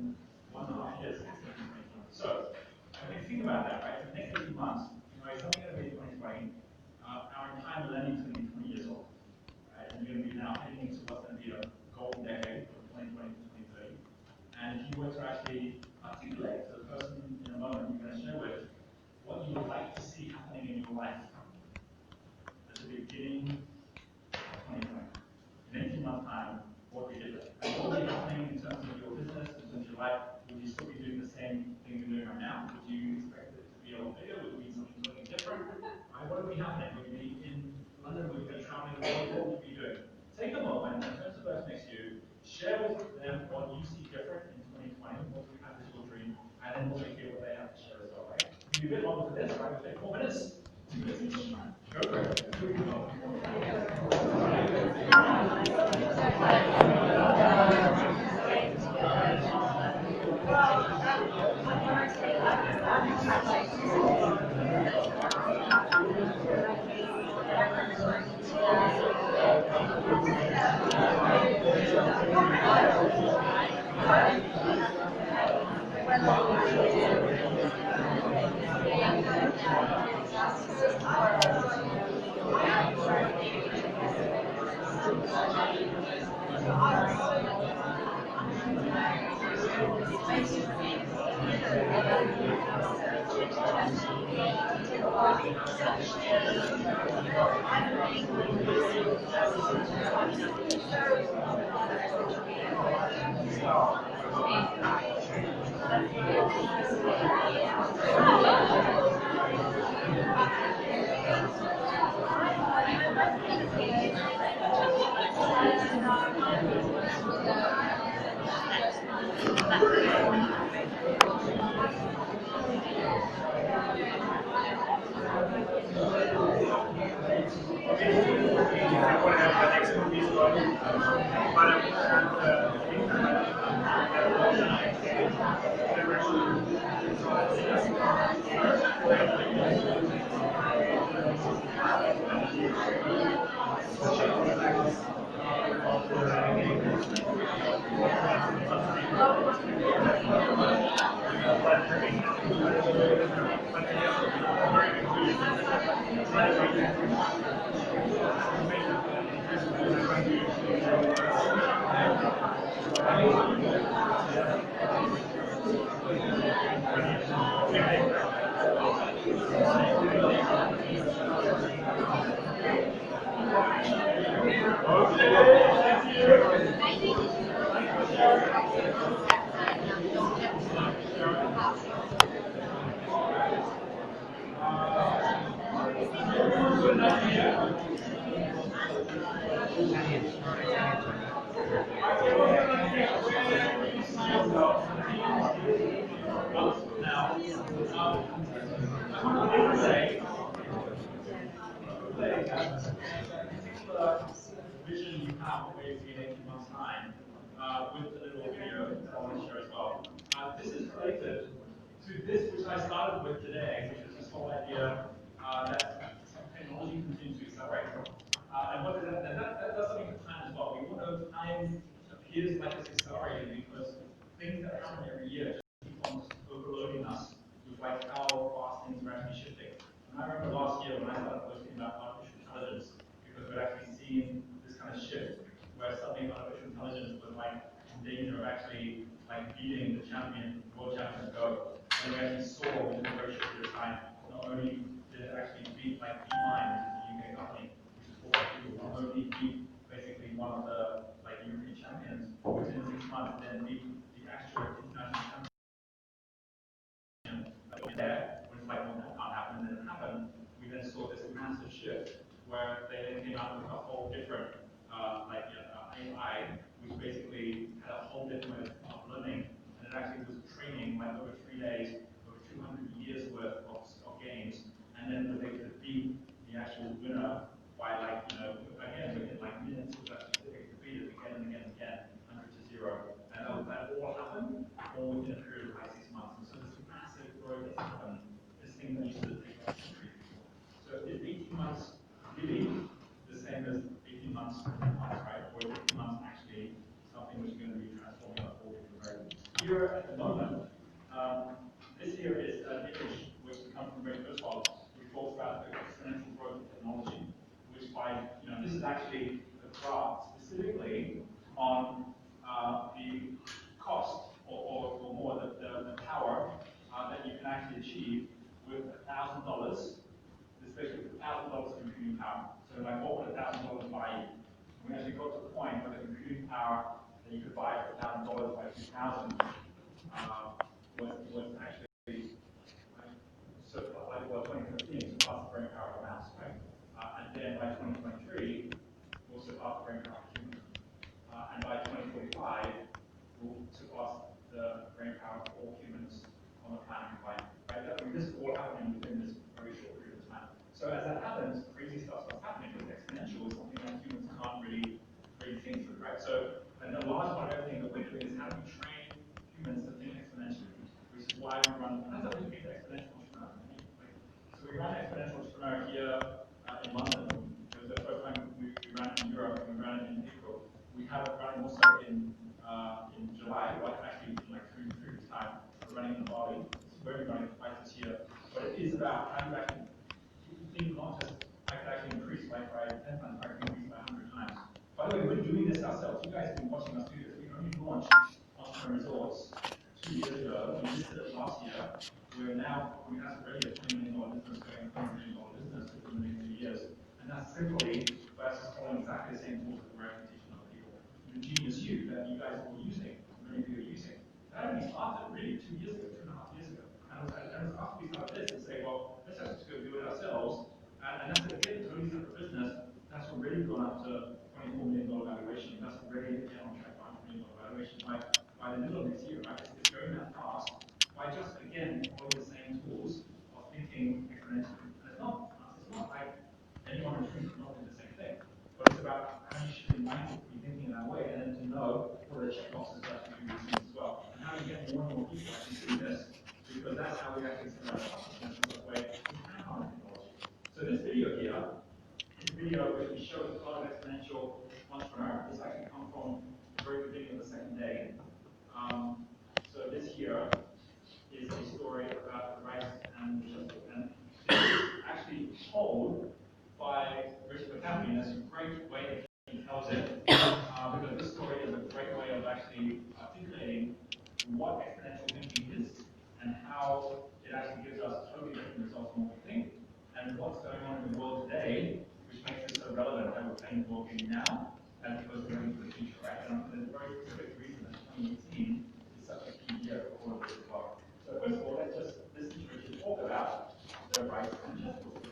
time, what would be different? And what would be happening in terms of your business, in terms of your life? Would you still be doing the same thing you're doing right now? Would you expect it to be a lot bigger? Would it be something totally different? What would be happening? Would you be in London? Would you be traveling the world? What would you be doing? Take a moment and turn to the person next to you, share with them what you see different in 2020, what you have as your dream, and then also hear what they have to share as well, right? It'll be a bit longer for this, right? We'll take 4 minutes. 2 minutes each. Go for it. Vision you have of where you see in 18 months' time, with the little video that I want to share as well. This is related to this which I started with today, which is this whole idea that some technology continues to accelerate. And what is that? And that does something with time as well. We all know time appears like it's accelerating because things that happen every year just keep on overloading us with like how fast things are actually shifting. And I remember last year when I started posting about artificial intelligence, because we're actually seeing this kind of shift where suddenly artificial intelligence was like in danger of actually like beating the world champion Go. And we actually saw within a very short period of time, not only did it actually beat like DeepMind, which is a UK company, which is 4 people, not only beat basically one of the like European champions within 6 months, then beat the actual international champion there, when it's like, well, that can't happen, and then it happened. We then saw this massive shift where they then came out with a whole different AI, which basically had a whole different way of learning, and it actually was training like over 3 days, over 200 years worth of games, and then was able to beat the actual winner by like, again, within like minutes of that specific defeat it again and again and again, 100 to 0. And that all happened all within a period of like 6 months. And so this massive growth that's happened, this thing that used to take like centuries before. So is 18 months really the same as 18 months, right? Or is 18 months actually something which is going to be transforming our whole different way? Here at the moment, this here is an image which comes from Ray Kurzweil, which talks about the exponential growth of technology, which by, this is actually the graph specifically on the cost or more, the power that you can actually achieve with $1,000. This basically $1,000 computing power. So like, what would $1,000 buy you? We actually got to the point where the computing power that you could buy for $1,000 by 2000 was actually so like 2015 surpassed the brain power of a mouse, right? And then by 2023, we'll surpass the brain power of a human. And by 2045, we'll surpass the brain power of all humans on the planet combined. Right? I mean, this is all happening within this very short period of time. So as that happens, crazy stuff starts happening. Because exponential is something that humans can't really think through, right? So, and a large part of everything that we're doing is how do we train humans to think exponentially, which is why we run. That's how we do exponential entrepreneur. Right? So we ran exponential entrepreneur here in London. It was the first time we ran it in Europe, and we ran it in April. We have it running also in July, well, actually in like 3 weeks time. We're running in Bali. So we're running twice this year. But it is about how do you actually think not just I could actually increase life by 10 times, I could increase by 100 times. By the way, we're doing this ourselves. You guys have been watching us do this. We only launched Entrepreneur Resorts 2 years ago. We listed it last year. We have already a $20 million business going, $100 million business within the next 2 years. And that's simply versus following exactly the same tools that we're actually teaching other people. The Genius U that you guys are all using, many of you are using, that only started really 2 years ago, 2.5 years ago. And it was after we started this and say, well, let's just go do it ourselves. And that's a totally separate business. That's already gone up to $24 million valuation. That's already on track for $100 million valuation by the middle of next year, right? It's going that fast by just, again, following the same tools of thinking exponentially. And it's not like anyone in the room not doing the same thing, but it's about how you should be mindful to be thinking in that way and then to know what are the checkboxes that you do these things as well. And how do you get more and more people actually doing this? Because that's how we actually set our consciousness in such a way we can harness technology. So this video here is a video which we show the part of exponential entrepreneur. This actually comes from the very beginning of the second day. So this here is a story about the rice and the chessboard. And this is actually told by Richard McCaffrey, and that's a great way that he tells it, because this story is a great way of actually articulating what exponential thinking is and how it actually gives us totally different results from what we think, and what's going on in the world today, which makes it so relevant that we're playing the board game now, as opposed to looking for the future, right? And there's a very specific reason that 2018 is such a key year for all of this as well. So first of all, let's just listen to Richard talk about the rice and chessboard.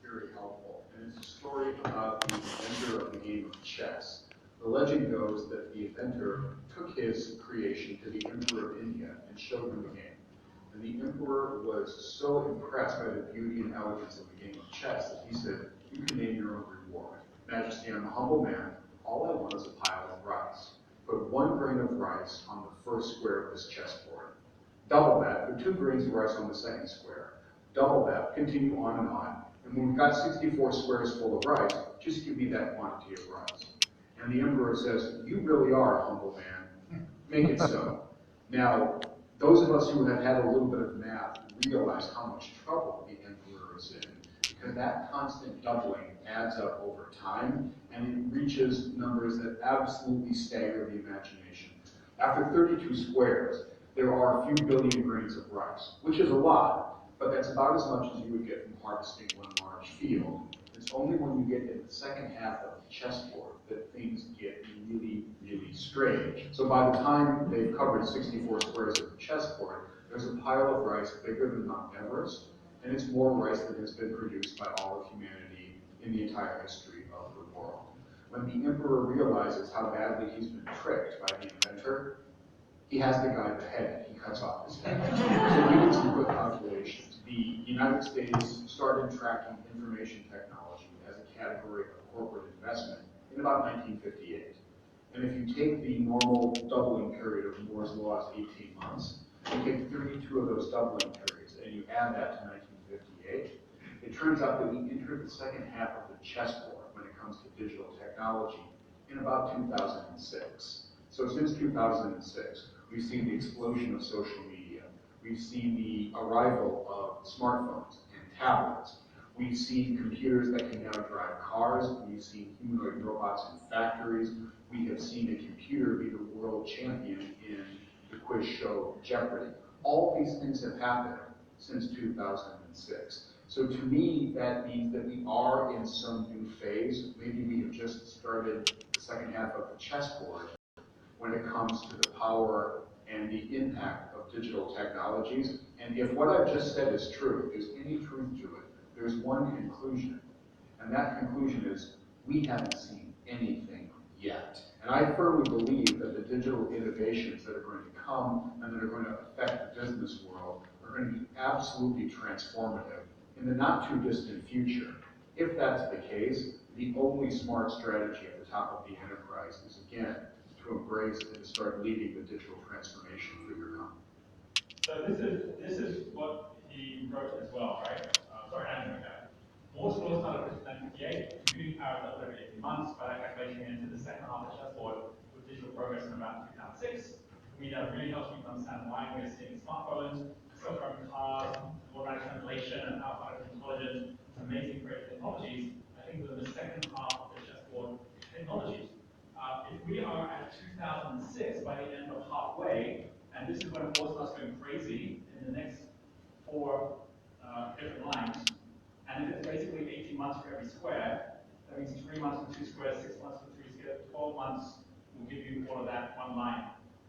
Very helpful. And it's a story about the inventor of the game of chess. The legend goes that the inventor took his creation to the Emperor of India and showed him the game. And the Emperor was so impressed by the beauty and elegance of the game of chess that he said, "You can name your own reward. Majesty, I'm a humble man. All I want is a pile of rice. Put 1 grain of rice on the first square of this chessboard. Double that, put 2 grains of rice on the second square. Double that, continue on and on. And when we've got 64 squares full of rice, just give me that quantity of rice." And the Emperor says, "You really are a humble man. Make it so." Now, those of us who have had a little bit of math realize how much trouble the Emperor is in, because that constant doubling adds up over time, and it reaches numbers that absolutely stagger the imagination. After 32 squares, there are a few billion grains of rice, which is a lot, but that's about as much as you would get from harvesting one large field. It's only when you get in the second half of the chessboard that things get really, really strange. So by the time they've covered 64 squares of the chessboard, there's a pile of rice bigger than Mount Everest, and it's more rice than has been produced by all of humanity in the entire history of the world. When the Emperor realizes how badly he's been tricked by the inventor, he has the guy beheaded. He cuts off his head. So we did some quick calculations. The United States started tracking information technology as a category of corporate investment in about 1958. And if you take the normal doubling period of Moore's Law as 18 months, you take 32 of those doubling periods, and you add that to 1958, it turns out that we entered the second half of the chessboard when it comes to digital technology in about 2006. So since 2006, we've seen the explosion of social media. We've seen the arrival of smartphones and tablets. We've seen computers that can now drive cars. We've seen humanoid robots in factories. We have seen a computer be the world champion in the quiz show Jeopardy. All these things have happened since 2006. So to me, that means that we are in some new phase. Maybe we have started the second half of the chessboard when it comes to the power and the impact of digital technologies. And if what I've just said is true, if there's any truth to it, there's one conclusion. And that conclusion is we haven't seen anything yet. And I firmly believe that the digital innovations that are going to come and that are going to affect the business world are going to be absolutely transformative in the not too distant future. If that's the case, the only smart strategy at the top of the enterprise is, again, to embrace and to start leading the digital transformation for your company. So this is what he wrote as well, right? Sorry, Andrew. Most laws started in 1958, computing power doubled every 18 months by calculating into the second half of the chessboard with digital progress in about 2006. For me, that really helps me to understand why we're seeing smartphones, self-driving cars, automatic translation, and artificial intelligence, amazing great technologies. I think we're in the second half of the chessboard technologies. If we are at 2006 by the end of halfway, and this is when it all starts going crazy in the next 4 different lines, and if it's basically 18 months for every square, that means 3 months for 2 squares, 6 months for 3 squares, 12 months will give you all of that one line.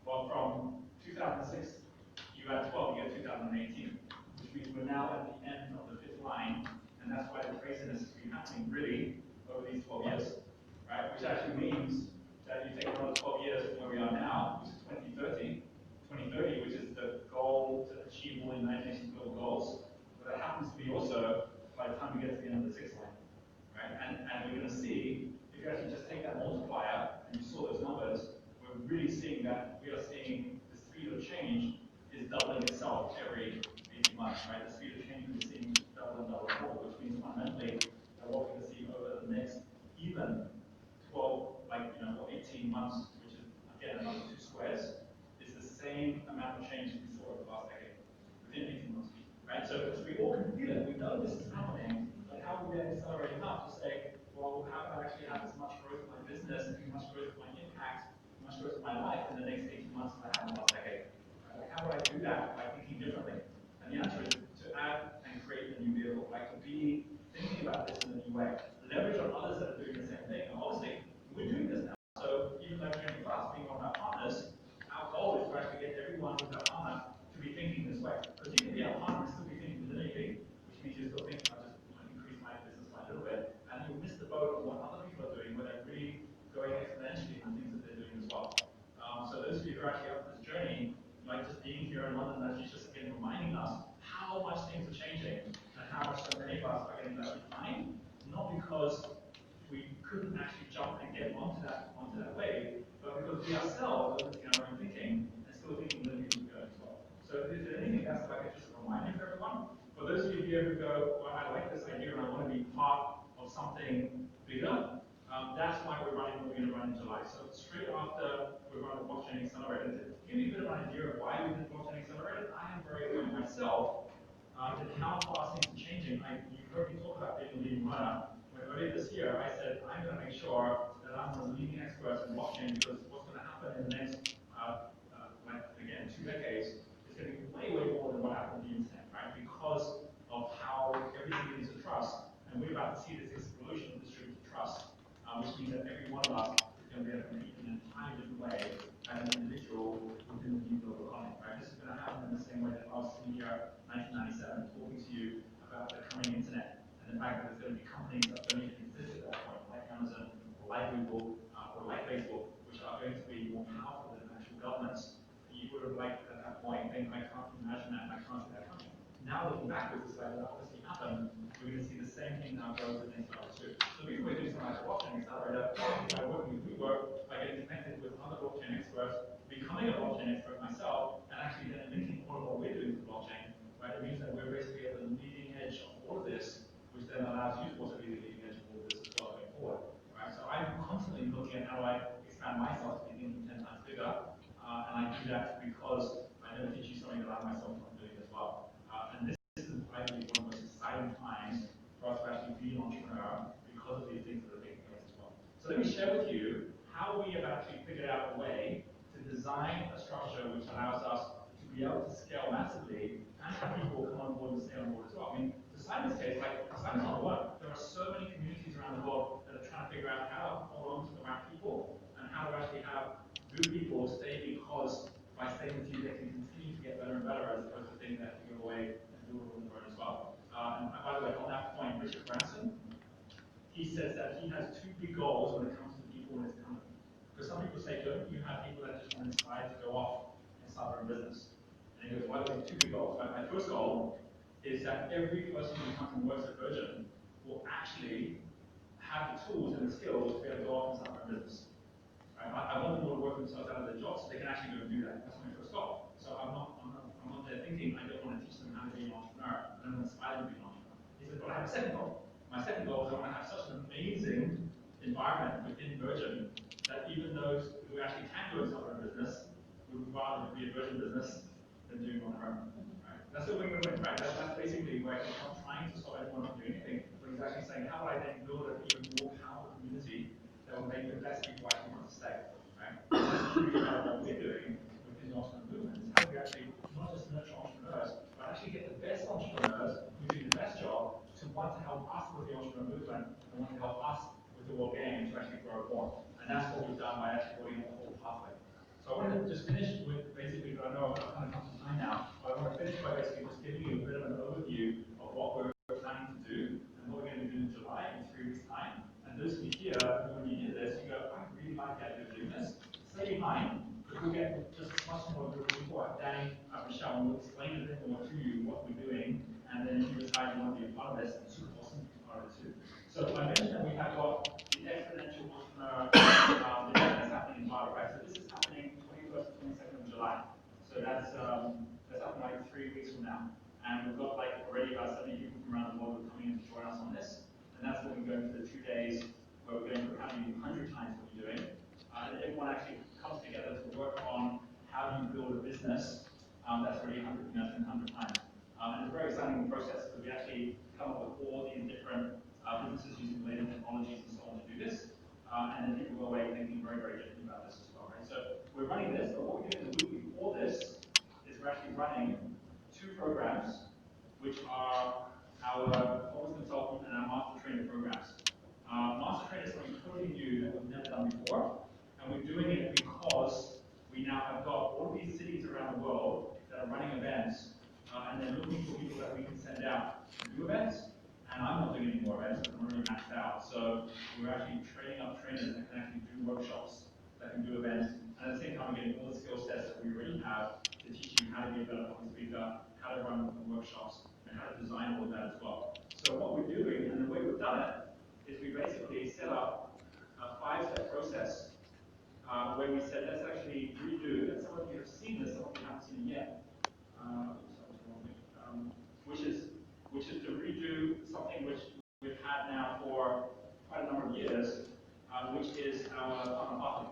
Well, from 2006, you add 12, you get 2018, which means we're now at the end of the 5th line, and that's why the craziness has been happening really over these 12 years, right? Which actually means that you take another 12 years from where we are now, which is 2030, which is the goal to achieve all the United Nations Global Goals, but that happens to be also by the time we get to the end of the 6th line, right? And we're going to see, if you actually just take that multiplier, and you saw those numbers, we're really seeing that we are seeing the speed of change is doubling itself every 18 months, right? The speed of change we're seeing double and double, which means fundamentally that what we're going to see over the next even 18 months, which is again another 2 squares, is the same amount of change we saw over the last decade, within 18 months. Right? So because we all can feel it, we know this is happening, but how are we then accelerating up to say, well, how can I actually have as much growth in my business, as much growth in my impact, as much growth in my life in the next 18 months as I have in the last decade? Right? Like, how would I do that by thinking differently? And the answer is to add and create a new vehicle, like to be thinking about this in a new way, leverage on others that are doing the same thing. And obviously, we're doing this now. So even leveraging us being one of our partners, our goal is to actually get everyone who's our partner to be thinking this way. Because you can be our partner and still be thinking linearly, which means you're still thinking, I'll just increase my business by a little bit, and you miss the boat of what other people are doing, where they're really going exponentially in the things that they're doing as well. So those of you who are actually up this journey, like just being here in London, actually just again reminding us how much things are changing and how much so many of us are getting left behind, not because we couldn't actually jump and get onto that wave, but because we ourselves are looking at our own thinking and still thinking that we can go as well. So if there's anything that's like just a reminder for everyone, for those of you here who go, well, I like this idea and I want to be part of something bigger, that's why we're going to run in July. So straight after we run the Blockchain Accelerator, to give you a bit of an idea of why we did Blockchain Accelerator, I am very aware myself that how fast things are changing. You heard me talk about being a leading runner. Earlier this year, I said, I'm going to make sure that I'm one of the leading experts in blockchain because what's going to happen in the next, again, 2 decades is going to be way, way more than what happened with the internet, right? Because of how everything needs to trust. And we're about to see this explosion of distributed trust, which means that every one of us is going to be able to compete in an entirely different way as an individual within the new global economy, right? This is going to happen in the same way that I was sitting here in 1997 talking to you about the coming internet. And the fact that there's going to be companies that don't even exist at that point, like Amazon, or like Google, or like Facebook, which are going to be more powerful than actual governments. You would have liked at that point, think, I can't imagine that, I can't see that coming. Now looking backwards, it's like that obviously happened. We're going to see the same thing now go to the next level too. So the reason we're doing something like the Blockchain Accelerator is by working with WeWork, by getting connected with other blockchain experts, becoming a blockchain expert myself, and actually then linking all of what we're doing to blockchain. Right? It means that we're basically at the leading edge of all of this, which then allows you to also be the leading edge of all of this as well going forward. Right? So I'm constantly looking at how I expand myself to be thinking 10 times bigger, and I do that because I never teach you something that I myself am doing as well. And this is, I believe, one of the most exciting times for us to actually be an entrepreneur because of these things that are taking place as well. So let me share with you how we have actually figured out a way to design a structure which allows us to be able to scale massively and have people come on board and stay on board as well. I mean, to Simon's case, like Simon's not alone. There are so many communities around the world that are trying to figure figure out how to hold on to the right people and how to actually have good people stay, because by staying with you, they can continue to get better and better as opposed to thinking that you go away and do it on their own as well. And by the way, on that point, Richard Branson, he says that he has two big goals when it comes to people in his company. Because some people say, don't you have people that just want to inspire to go off and start their own business? And he goes, well, there's two big goals. My first goal is that every person who comes and works at Virgin will actually have the tools and the skills to be able to go off and start their own business. Right? I want them all to work themselves out of their jobs so they can actually go and do that. That's my first goal. So I'm not there thinking I don't want to teach them how to be an entrepreneur. I don't want to inspire them to be an entrepreneur. He said, but I have a second goal. My second goal is I want to have such an amazing environment within Virgin that even those who actually can go and start their own business would rather be a Virgin business than doing it on their own. Right? That's a win-win-win, right? That's basically where he's not trying to stop anyone from doing anything, but he's actually saying, how would I then build an even more powerful community that will make the best people actually want to stay, right? That's really what we're doing within the entrepreneur movement, is how we actually not just nurture entrepreneurs, but actually get the best entrepreneurs who do the best job to want to help us with the entrepreneur movement and want to help us with the World Games to actually grow more. And that's what we've done by actually building the whole pathway. So I wanted to just finish with basically, but I know I've kind of come to time now, but I want to finish by basically just giving you a bit of an overview of what we're planning to do and what we're going to do in July in 3 weeks' time. And those of you here, when you hear this, you go, I really like the idea of doing this. Stay behind, because we'll get just as much more of report. Danny, Michelle, will explain a bit more to you what we're doing, and then if you decide you want to be a part of this, it's super awesome to be part of it too. So I mentioned that we have got the Exponential Entrepreneur event that's happening in Bali, right? So this is happening 21st to 22nd of July. So that's happening like 3 weeks from now. And we've got like already about 70 people from around the world who are coming in to join us on this. And that's when we go into the 2 days where we're going to probably 100 times what you're doing. And everyone actually comes together to work on how do you build a business that's already 100 times. And it's a very exciting process because we actually come up with all these different businesses using related technologies and so on to do this. And then people go away thinking very, very differently about this as well, right? So we're running this, but what we're doing the week before this is we're actually running 2 programs, which are our performance consultant and our master trainer programs. Master trainer is something totally new that we've never done before, and we're doing it because we now have got all these cities around the world that are running events, and they're looking for people that we can send out to do events. And I'm not doing any more events because I'm already maxed out. So we're actually training up trainers that can actually do workshops, that can do events, and at the same time getting all the skill sets that we already have to teach you how to be a better public speaker, how to run workshops, and how to design all of that as well. So what we're doing, and the way we've done it, is we basically set up a 5-step process where we said, let's actually redo, and some of you have seen this, some of you haven't seen it yet, which is to redo something which we've had now for quite a number of years, which is our partner pathway.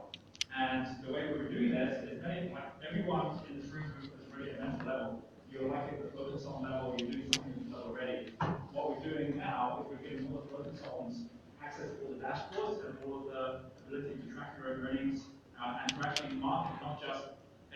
And the way we're doing this is everyone in this room who is already at a mental level, you're likely at the flow consultant level, you're doing something you've done already. What we're doing now is we're giving all the flow consultants access to all the dashboards and all of the ability to track your own earnings and to actually market not just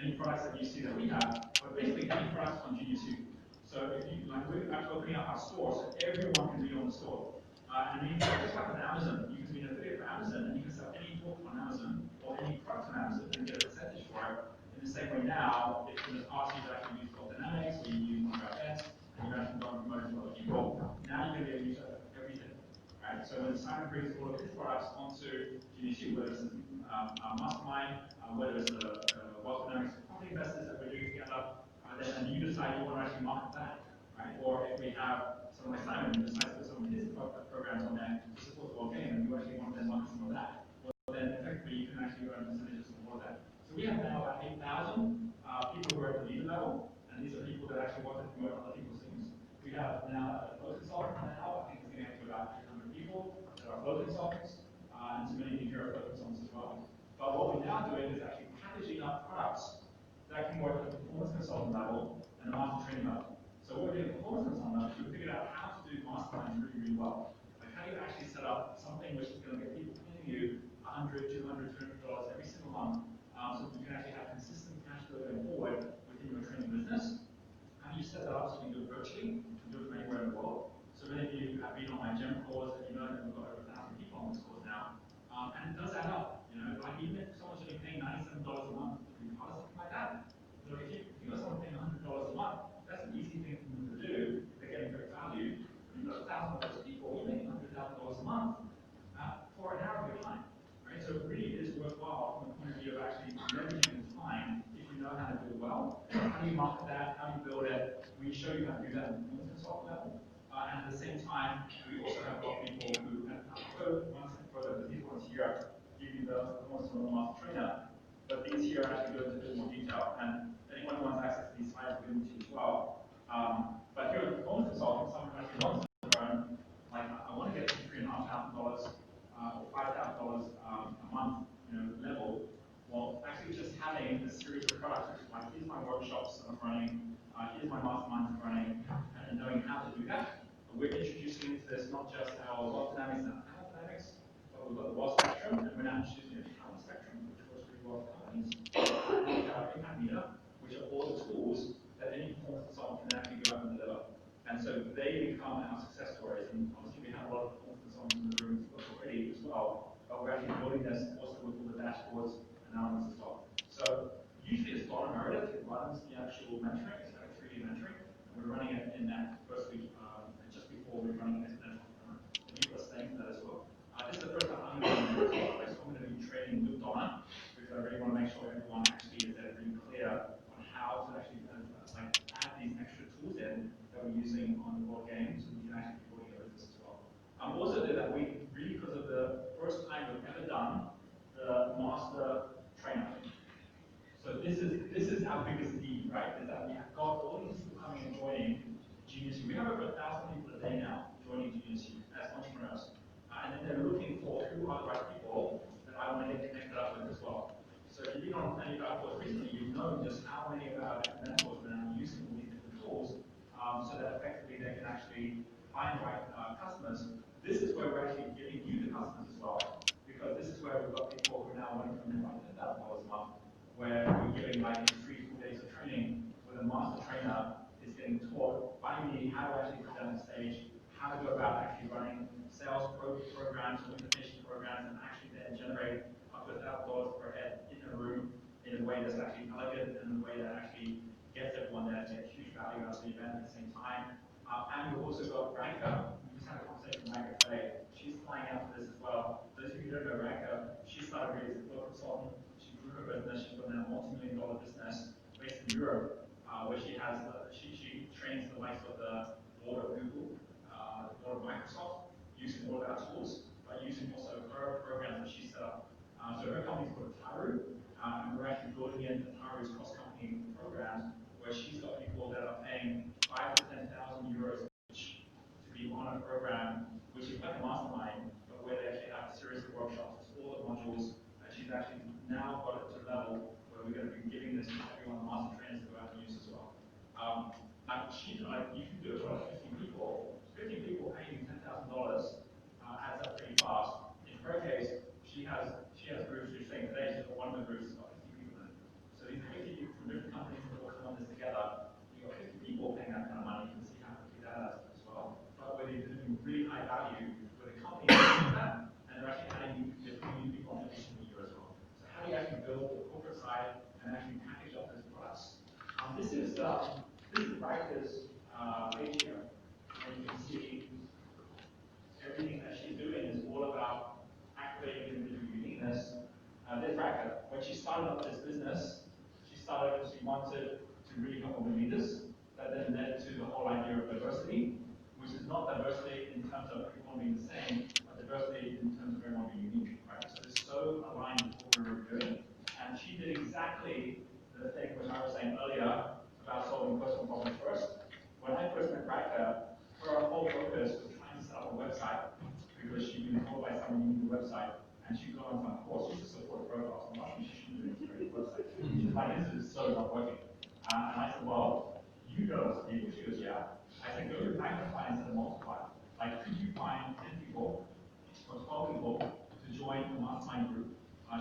any products that you see that we have, but basically any products on GeniusU. So if you like, we're actually opening up our store so everyone can be on the store. And it means just like on Amazon, you can be an affiliate for Amazon and you can sell any book on Amazon or any product on Amazon and get a percentage for it. In the same way now, if in the past you've actually used Cloud Dynamics or you use Events and you've actually done promoting to other people, now you're going to be able to use everything. Right? So when Simon brings all of his products onto GeniusU, whether it's a mastermind, whether it's a Wealth Dynamics for property investors that we're doing together, and you decide you want to actually market that, right? Or if we have someone like Simon who decides to put some of his programs on there to support the World Game, and you actually want to then market some of that, well then effectively you can actually earn percentages from all of that. So we have now about 8,000 people who are at the leader level, and these are people that actually want to promote other people's things. We have now a flow consultant now, I think it's going to get to about 800 people that are flow consultants, and so many of you here are flow consultants as well. But what we're now doing is actually packaging up products that can work at the performance consultant level and the master training level. So what we're doing at the performance consultant level is we figured out how to do masterminds really, really well. Like how do you actually set up something which is going to get people paying you $100, $200, $300 every single month, so that you can actually have consistent cash flow going forward within your training business. How do you set that up so you can do it virtually? You can do it from anywhere in the world. So many of you have been on my gem course and you know that we've got over 1,000 people on this course now. someone should be paying $97 a month to be part of something like that. So if you got someone paying $100 a month, that's an easy thing for them to do. They're getting great value. You've got 1,000 people, you're making $100,000 a month for an hour of your time. Right? So it really is worthwhile from the point of view of actually leveraging the time if you know how to do it well. How do you market that? How do you build it? We show you how to do that at the consultant level. And at the same time, we also have got people who have these ones here give you the ones from the master trainer, but these here actually go into a bit more detail. And anyone who wants access to these slides will give them to you as well. But here at the performance consulting, someone actually wants to learn, like, I want to get to $3,500 or $5,000 a month, level. Well, actually just having a series of products, which is like, here's my workshops that I'm running, here's my masterminds I'm running, and knowing how to do that. We're introducing into this not just our wealth dynamics and our dynamics, but we've got the wealth spectrum, and we're now introducing the talent spectrum, which works really well for companies. And our impact meter, which are all the tools that any performance consultant can actually go out and deliver. And so they become our success stories. And obviously we have a lot of performance consultants in the room already as well, but we're actually building this also with all the dashboards and elements as well. So usually it's Donna Meredith who runs the actual mentoring, it's like a 3D mentoring, and we're running it in that first week, just before we're running it. And people are staying for that as well. This is the first time I'm going to do it, so I'm going to be training with Donna, because I really want to make sure everyone actually is really clear on how to actually add these extra tools in that we're using on the board game, so we can actually be building a business as well. Also did that week, really because of the first time we've ever done the master trainer. So this is our biggest need, right? Is that we have got all these people coming and joining Genius U. We have over 1,000 people a day now joining Genius U as entrepreneurs. And then they're looking for who are the right people that I want to get connected up with as well. So if you've been on any of our courses recently, you've known just how many of our mentors are now using all these different tools so that effectively they can actually find the right customers. This is where we're actually giving you the customers as well, because this is where we've got people who are now wanting from $1,000 a month, where we're giving like 3 full days of training, where the master trainer is getting taught by me how to actually present on stage, how to go about actually running sales programs or invitation programs, and actually then generate up to $1,000 per head in a room in a way that's actually elegant and in a way that actually gets everyone there to get huge value out of the event at the same time. And we've also got Ranka. We just had a conversation with Ranka today. She's flying out for this as well. Those of you who don't know Ranka, she started really as a book consultant. She grew her business. She's got now a multi-million-dollar business based in Europe, where she has she trains the likes of the board of Google, the board of Microsoft, using all of our tools, but using also her programs that she set up. So her company's called Ataru, and we're actually building in Ataru's cross-company programs, where she's got people that are paying 5,000 to 10,000 euros each to be on a program, which is like a mastermind, but where they actually have a series of workshops, all the modules, and she's actually now got it to a level where we're going to be giving this to everyone, the master trainers to go out and use as well. You can do it for 15 people. 15 people paying $10,000 adds up pretty fast. In her case, she has groups, she's saying today, she's got one of the groups that's got 50 people in it. So these are 50 people from different companies that all come on this together. You've got 50 people paying that kind of money. You can see how quickly that adds up as well. But where they're doing really high value, where the company is doing that, and they're actually adding new people on every single year as well. So how do you actually build the corporate side and actually package up those products? This is Rika's page here, and you can see everything that she's doing is all about activating individual uniqueness. There's Rika. When she started up this business, she wanted to really help women leaders. That then led to the whole idea of diversity, which is not diversity in terms of everyone being the same, but diversity in terms of everyone being unique, right? So it's so aligned with what we were doing. And she did exactly the thing which I was saying earlier about solving personal problems first. When I first met Rika, her whole focus was trying to set up a website because she'd been told by someone you need a website, and she'd go on some course just to support profiles. I'm not sure she should do it to create a website. She's like, this is so not working. And I said, well, you know people. She goes, yeah. I said, go to magnify instead of multiply. Like, could you find 10 people or 12 people to join a mastermind group?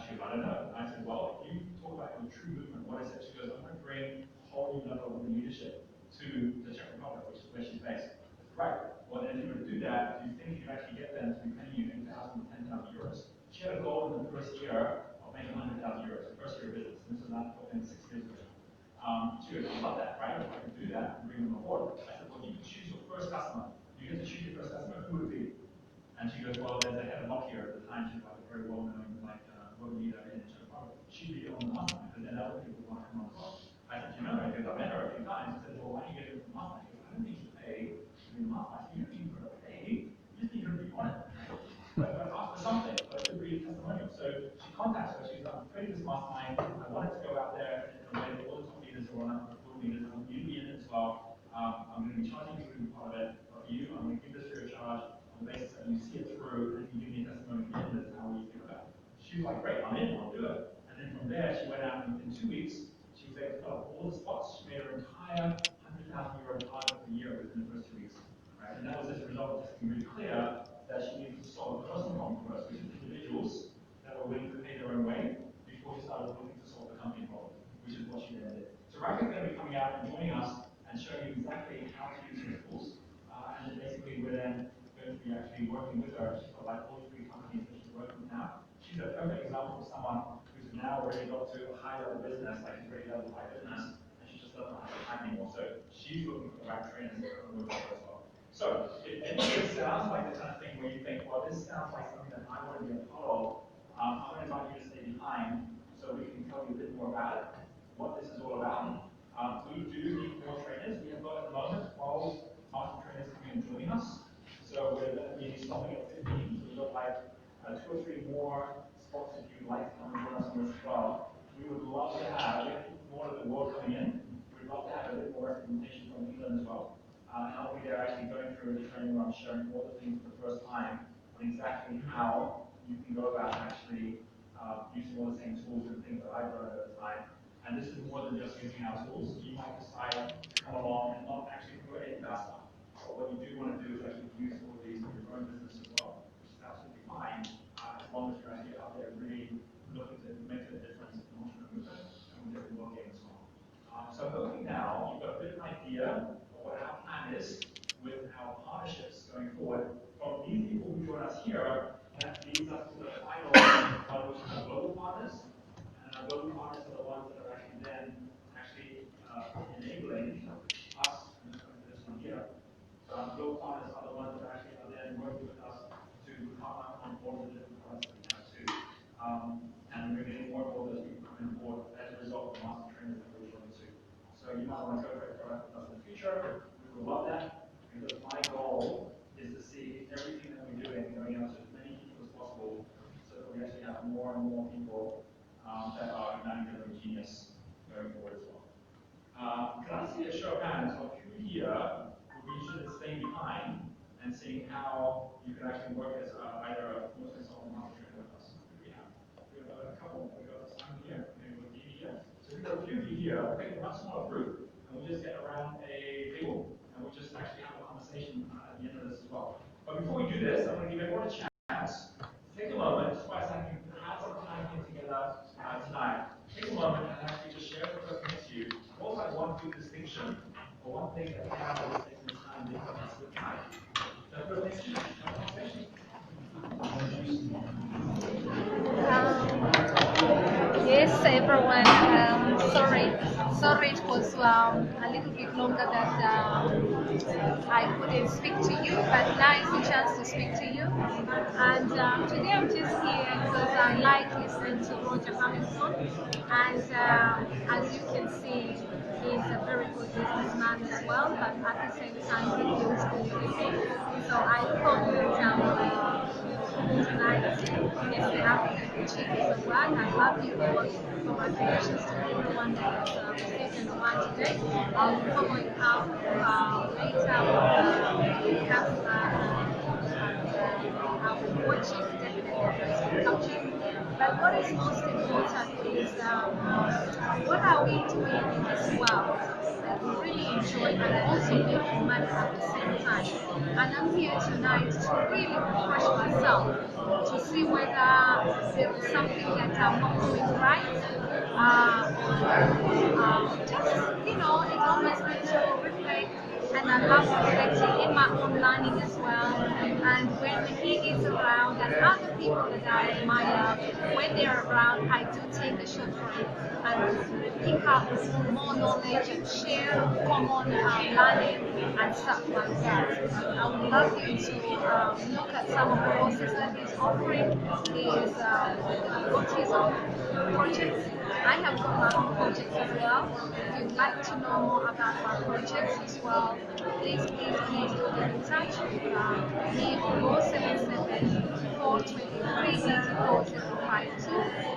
She goes, I don't know. And I said, well, if you talk about your true movement, what is it? She goes, I'm going to bring a whole new level of leadership to the Czech Republic, which is where she's based. Right. Well, then if you were to do that, do you think you could actually get them to be paying you 8,000 to 10,000 euros? She had a goal in the first year of making $100,000 100,000 euros, first year of business. This was not open 6 years ago. She goes, I love that, right? If I can do that and bring them on board. I said, well, you can choose your first customer. You get to choose your first customer, who would it be? And she goes, well, there's a head of Nokia at the time. She's like a very well-known, like, world leader in Japan. She'd be on the mastermind, because then other people want to come on board. I said, you know, because I've met her a few times. I said, well, why don't you get her from the mastermind? She goes, I don't need to pay to be in the mastermind. I said, you don't need her to pay. You just need her to be on it. But after something, but to read testimonial. So she contacts her. She's like, I'm creating this mastermind. I wanted to go out there in a way that all the top leaders are on it, world leaders, I want you to be in it as well. I'm going to be charging you to be part of it. But for you, I'm going to give this free of charge on the basis that you see it through and you give me a testimony at the end. That's how you feel about it. She was like, great, I'm in, I'll do it. And then from there, she went out and in 2 weeks, she was able to fill up all the spots. She made her entire 100,000 euro target for the year within the first 2 weeks. Right? And that was as a result of just being really clear that she needed to solve a personal problem first, which is individuals that were willing to pay their own way before she started looking to solve the company problem, which is what she then did. So Raika's going to be coming out and joining us and showing you exactly how to use these tools. And then basically we're then going to be actually working with her. She's got like 43 companies that she's working with now. She's a perfect example of someone who's now already got to a high level business, like she's already level 5 business, and she just doesn't have the time anymore. So she's looking for the right trainers to work with her as well. So if any of this sounds like the kind of thing where you think, well, this sounds like something that I want to be a part of, I'm going to invite you to stay behind so we can tell you a bit more about it, what this is all about. We do need more trainers. We have got at the moment 12 master trainers coming and joining us. So we're going to be stopping at 15. So we've got like 2 or 3 more spots if you'd like to come and join us on this as well. We would love to have more of the world coming in. We'd love to have a bit more representation from England as well. And I'll be there actually going through the training where I'm sharing all the things for the first time on exactly how you can go about actually using all the same tools and things that I've learned at the time. And this is more than just using our tools. You might decide to come along and not actually do any of that stuff. But what you do want to do is actually use all of these in your own business as well, which is absolutely fine, as long as you're actually out there really looking to make a difference in the entrepreneur movement and with different world game as well. So hopefully now you've got a bit of an idea of what our plan is with our partnerships going forward. From these people who join us here, that leads us to the final one, which is our global partners. And our global partners are the ones that are actually then enabling us, and this one here. Global partners are the ones that actually are then working with us to come on board with different products that we have too. And we're getting more and more of those people coming on board as a result of the master trainers that we're joining too. So you might want to go for a product with us in the future. We would love that, because my goal is to see everything that we're doing going out to as many people as possible, so that we actually have more and more people that are igniting their own genius going forward as well. Can I see a show of hands of who here would be interested in staying behind and seeing how you can actually work as either a full consultant or master trainer with us? We have a couple. We've got Simon here, maybe with Dee here. So we've got a few of you here. We'll take a much smaller group, and we'll just get around a table, and we'll just actually have a conversation at the end of this as well. But before we do this, I'm going to give everyone a chance to take a moment, just by saying we've had some time here together tonight. Take a moment and actually just share with the person next to you. What was like one good distinction, or one thing that we have that was taking this time to discuss with time? That's the next to you. Have a conversation. Yes, everyone. Sorry, it was a little bit longer that I couldn't speak to you, but now is the chance to speak to you. And today I'm just here because I like listening to Roger Hamilton, and as you can see, he's a very good businessman as well, but at the same time he feels good. So I thought that tonight is the African Achievers Award. I love you all. Congratulations to everyone that has received an award today. I'll be following up later with Casper and I'll be watching definitely Facebook coaching. But what is most important is what are we doing in this world that we really enjoy and also making money at the same time. And I'm here tonight to really refresh myself to see whether there is something that I'm not doing right. Just, it's always good to reflect, and I love reflecting in my own learning as well. And when he is around and other people that I admire, when they're background, I do take a short break and pick up more knowledge and share common learning and stuff like that. I would love you to look at some of the courses that he's offering. He's autism projects. I have got my own projects as well. If you'd like to know more about my projects as well, please do get in touch with me on 077 423 84052.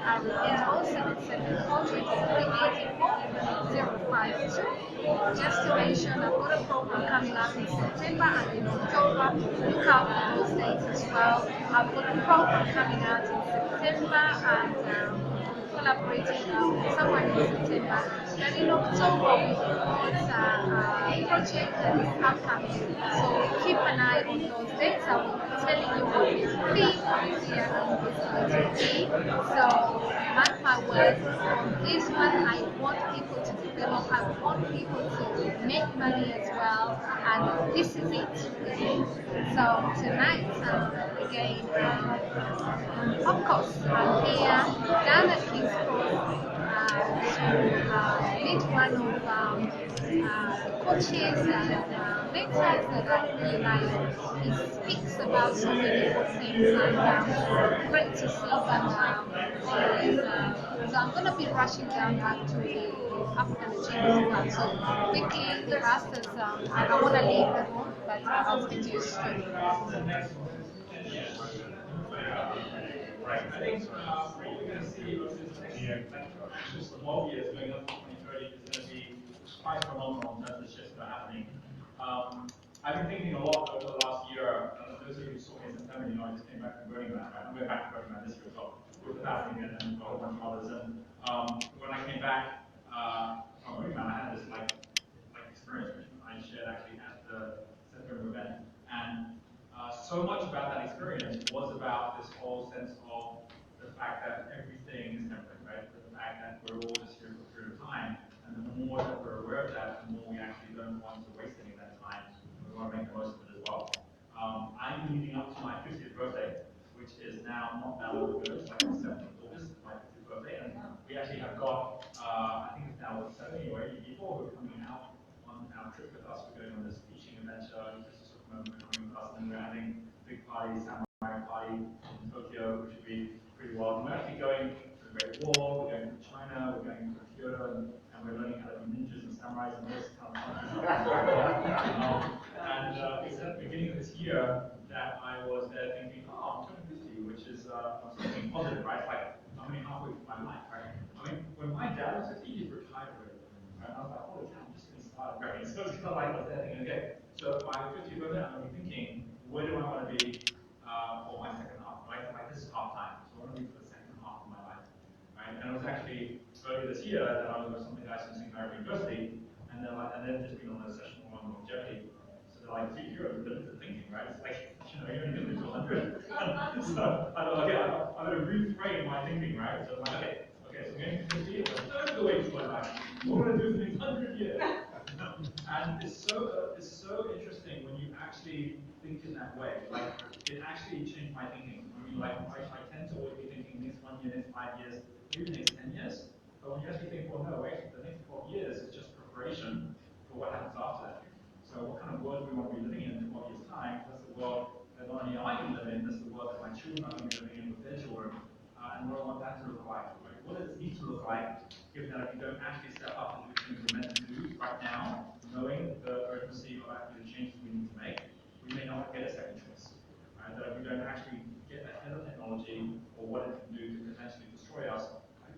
I repeat 077 423 84052. Just to mention, I've got a program coming up in September and in October. Look out for those dates as well. I've got a program coming out in September and collaborating somewhere in September. Then in October we've got a project that is upcoming. So keep an eye on those dates. I will be telling you what it will be here and what's going to be. So mark my words. On this one, I want people to develop. I want people to make money as well. And this is it. So tonight, again, of course, I'm here down at King's Cross to meet one of coaches and mentors that I really like. He speaks about so many good things and great to see that always. So I'm going to be rushing down back to the African Achievement Club. So quickly, the rest is, I want to leave the room, but I'll speak to you soon. Right. I think what you're going to see over this next year, like actually 12 years going up to 2030 is going to be quite phenomenal in terms of shifts that are happening. I've been thinking a lot over the last year. Those of you who saw me in September, you know, I just came back from Burning Man, right? I went back to Burning Man this year as well, with the fasting and a whole bunch of others. And when I came back from Burning Man, I had this like experience which I shared actually at the September event. And so much about that experience was about this whole sense of the fact that everything is temporary, right? The fact that we're all just here for a period of time, and the more that we're aware of that, the more we actually don't want to waste any of that time. We want to make the most of it as well. I'm leading up to my 50th birthday, which is now not that long ago. It's like the 7th of August, my 50th birthday, and we actually have got, I think it's now 70 or 80 people who are coming out on our trip with us. We're going on this teaching adventure. Coming with us, and we're having a big party, samurai party in Tokyo, which should be pretty wild. And we're actually going to the Great Wall, we're going to China, we're going to Kyoto, and we're learning how to be ninjas and samurais and all this kind of stuff. And it's at the beginning of this year that I was there thinking, oh, I'm turning 50, which is something positive, right? It's like, I'm only halfway through my life, right? I mean, when my dad was 50, he retired already, right? And I was like, holy cow, I'm just getting started, right? So it's kind of like I was there thinking, okay. So by 50 birthday, I'm going to be thinking, where do I want to be for my second half, right? Like this is half time, so I want to be for the second half of my life, right? And it was actually earlier this year that I was with something guys from St. Mary University, and they've just been on a session on longevity. So they're like, you're a limited thinking, right? It's like, you know, you're only going to live to 100. So I thought, okay, I'm going to reframe my thinking, right? So I'm like, okay, so going to 50, that's the way to my life. What am I going to do for the next 100 years? And it's so interesting when you actually think in that way. Like, it actually changed my thinking. I mean, like, I tend to always be thinking next 1 year, next 5 years, maybe next 10 years. But when you actually think, well, no, wait, the next 12 years is just preparation for what happens after that. So what kind of world do we want to be living in 12 years' time? That's the world that not only am I going to live in, that's the world that my children are going to be living in with their children. And what I want that to look like. Right? What does it need to look like, given that if you don't actually step up and do things we're meant to do right now, knowing the urgency of actually the changes we need to make, we may not get a second choice. Right? That if we don't actually get ahead of technology or what it can do to potentially destroy us,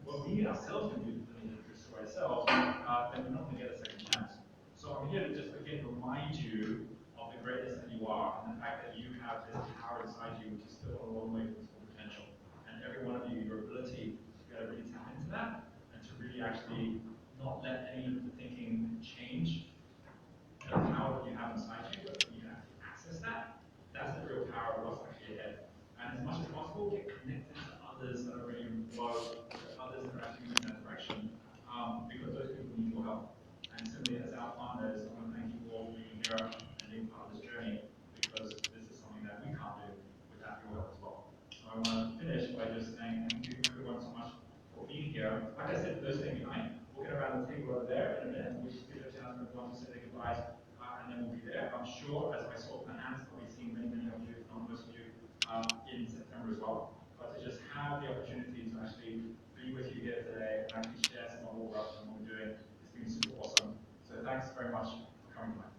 what we ourselves can do to destroy ourselves, then we're not going to get a second chance. So I'm here to just again remind you of the greatness that you are and the fact that you have this power inside you, which is still a long way from its full potential. And every one of you, your ability to be able to really tap into that and to really actually not let any of the thinking change the power that you have inside you, but you can actually access that. That's the real power of what's actually ahead. And as much as possible, get connected to others like I said, those staying behind, we'll get around the table over there in a minute. We'll just give a chance for everyone to say their goodbyes, and then we'll be there. I'm sure, as I saw from the hands, probably seen many of you, if not most of you, in September as well. But to just have the opportunity to actually be with you here today and actually share some of what we're up to and what we're doing, it's been super awesome. So thanks very much for coming by.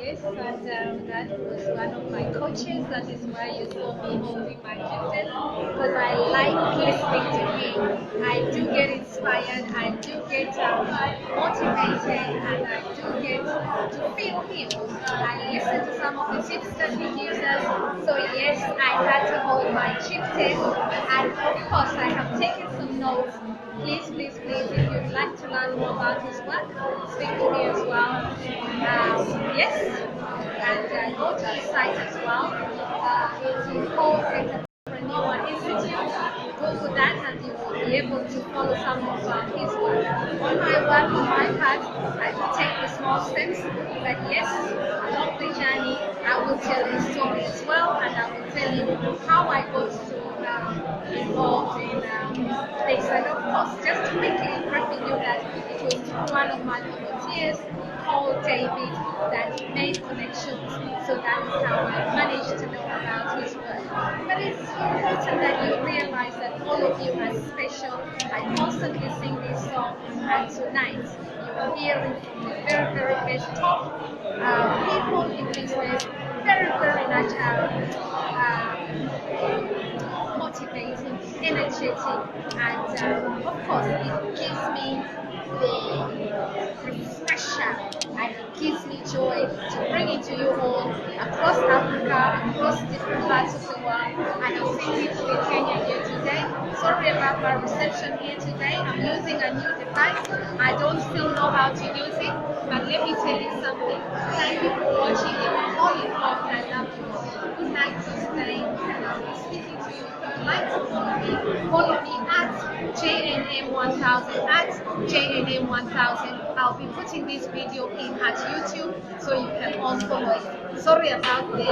Yes, and that was one of my coaches. That is why you saw me holding my gifted, because I like listening to him. I do get inspired, I do get motivated, and I do get to feel him. I listen to some of the tips that he gives us. So yes, I had to hold my gifted, and of course I have taken some notes. Please, if you'd like to learn more about his work, speak to me as well. Yes, and go to his site as well. It is called Entrepreneur Institute. Google that and you will be able to follow some of his work. On my work, on my path, I will take the small steps, but yes, along the journey, I will tell his story as well, and I will tell you how I got to involved in this. And of course, just quickly prepping you that it was one of my volunteers called David that made connections, so that is how I managed to know about his work. But it's important that you realize that all of you are special. I constantly sing this song, and tonight you are hearing from the very best top people in business, very much motivating, energetic, and of course it gives me the refresher and it gives me joy to bring it to you all across Africa, across different parts of the world. I have seen people in Kenya here today. Sorry about my reception here today. I'm using a new device. I don't still know how to use it, but let me tell you something. Thank you for watching. You are all involved. I love you all. Good night, stay, and I'll be speaking to you. If you'd like to follow me at JNM1000, at JNM1000. I'll be putting this video in at YouTube, so you can all follow it. Sorry about the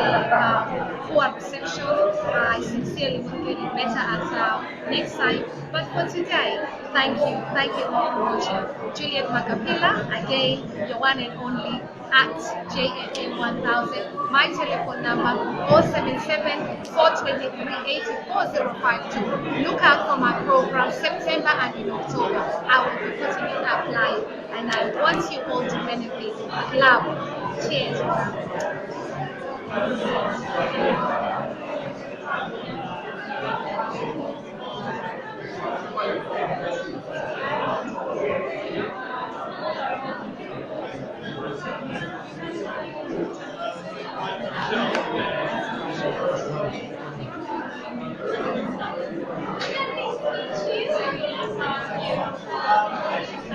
poor reception. I sincerely will get it better at next time. But for today, thank you all for watching. Juliet Macapilla, again, your one and only at JNM1000. My telephone number 077 423 84052. Look out for my program September and in October. I will be putting it up live, and I want you all to benefit. Love. Cheers. Sure.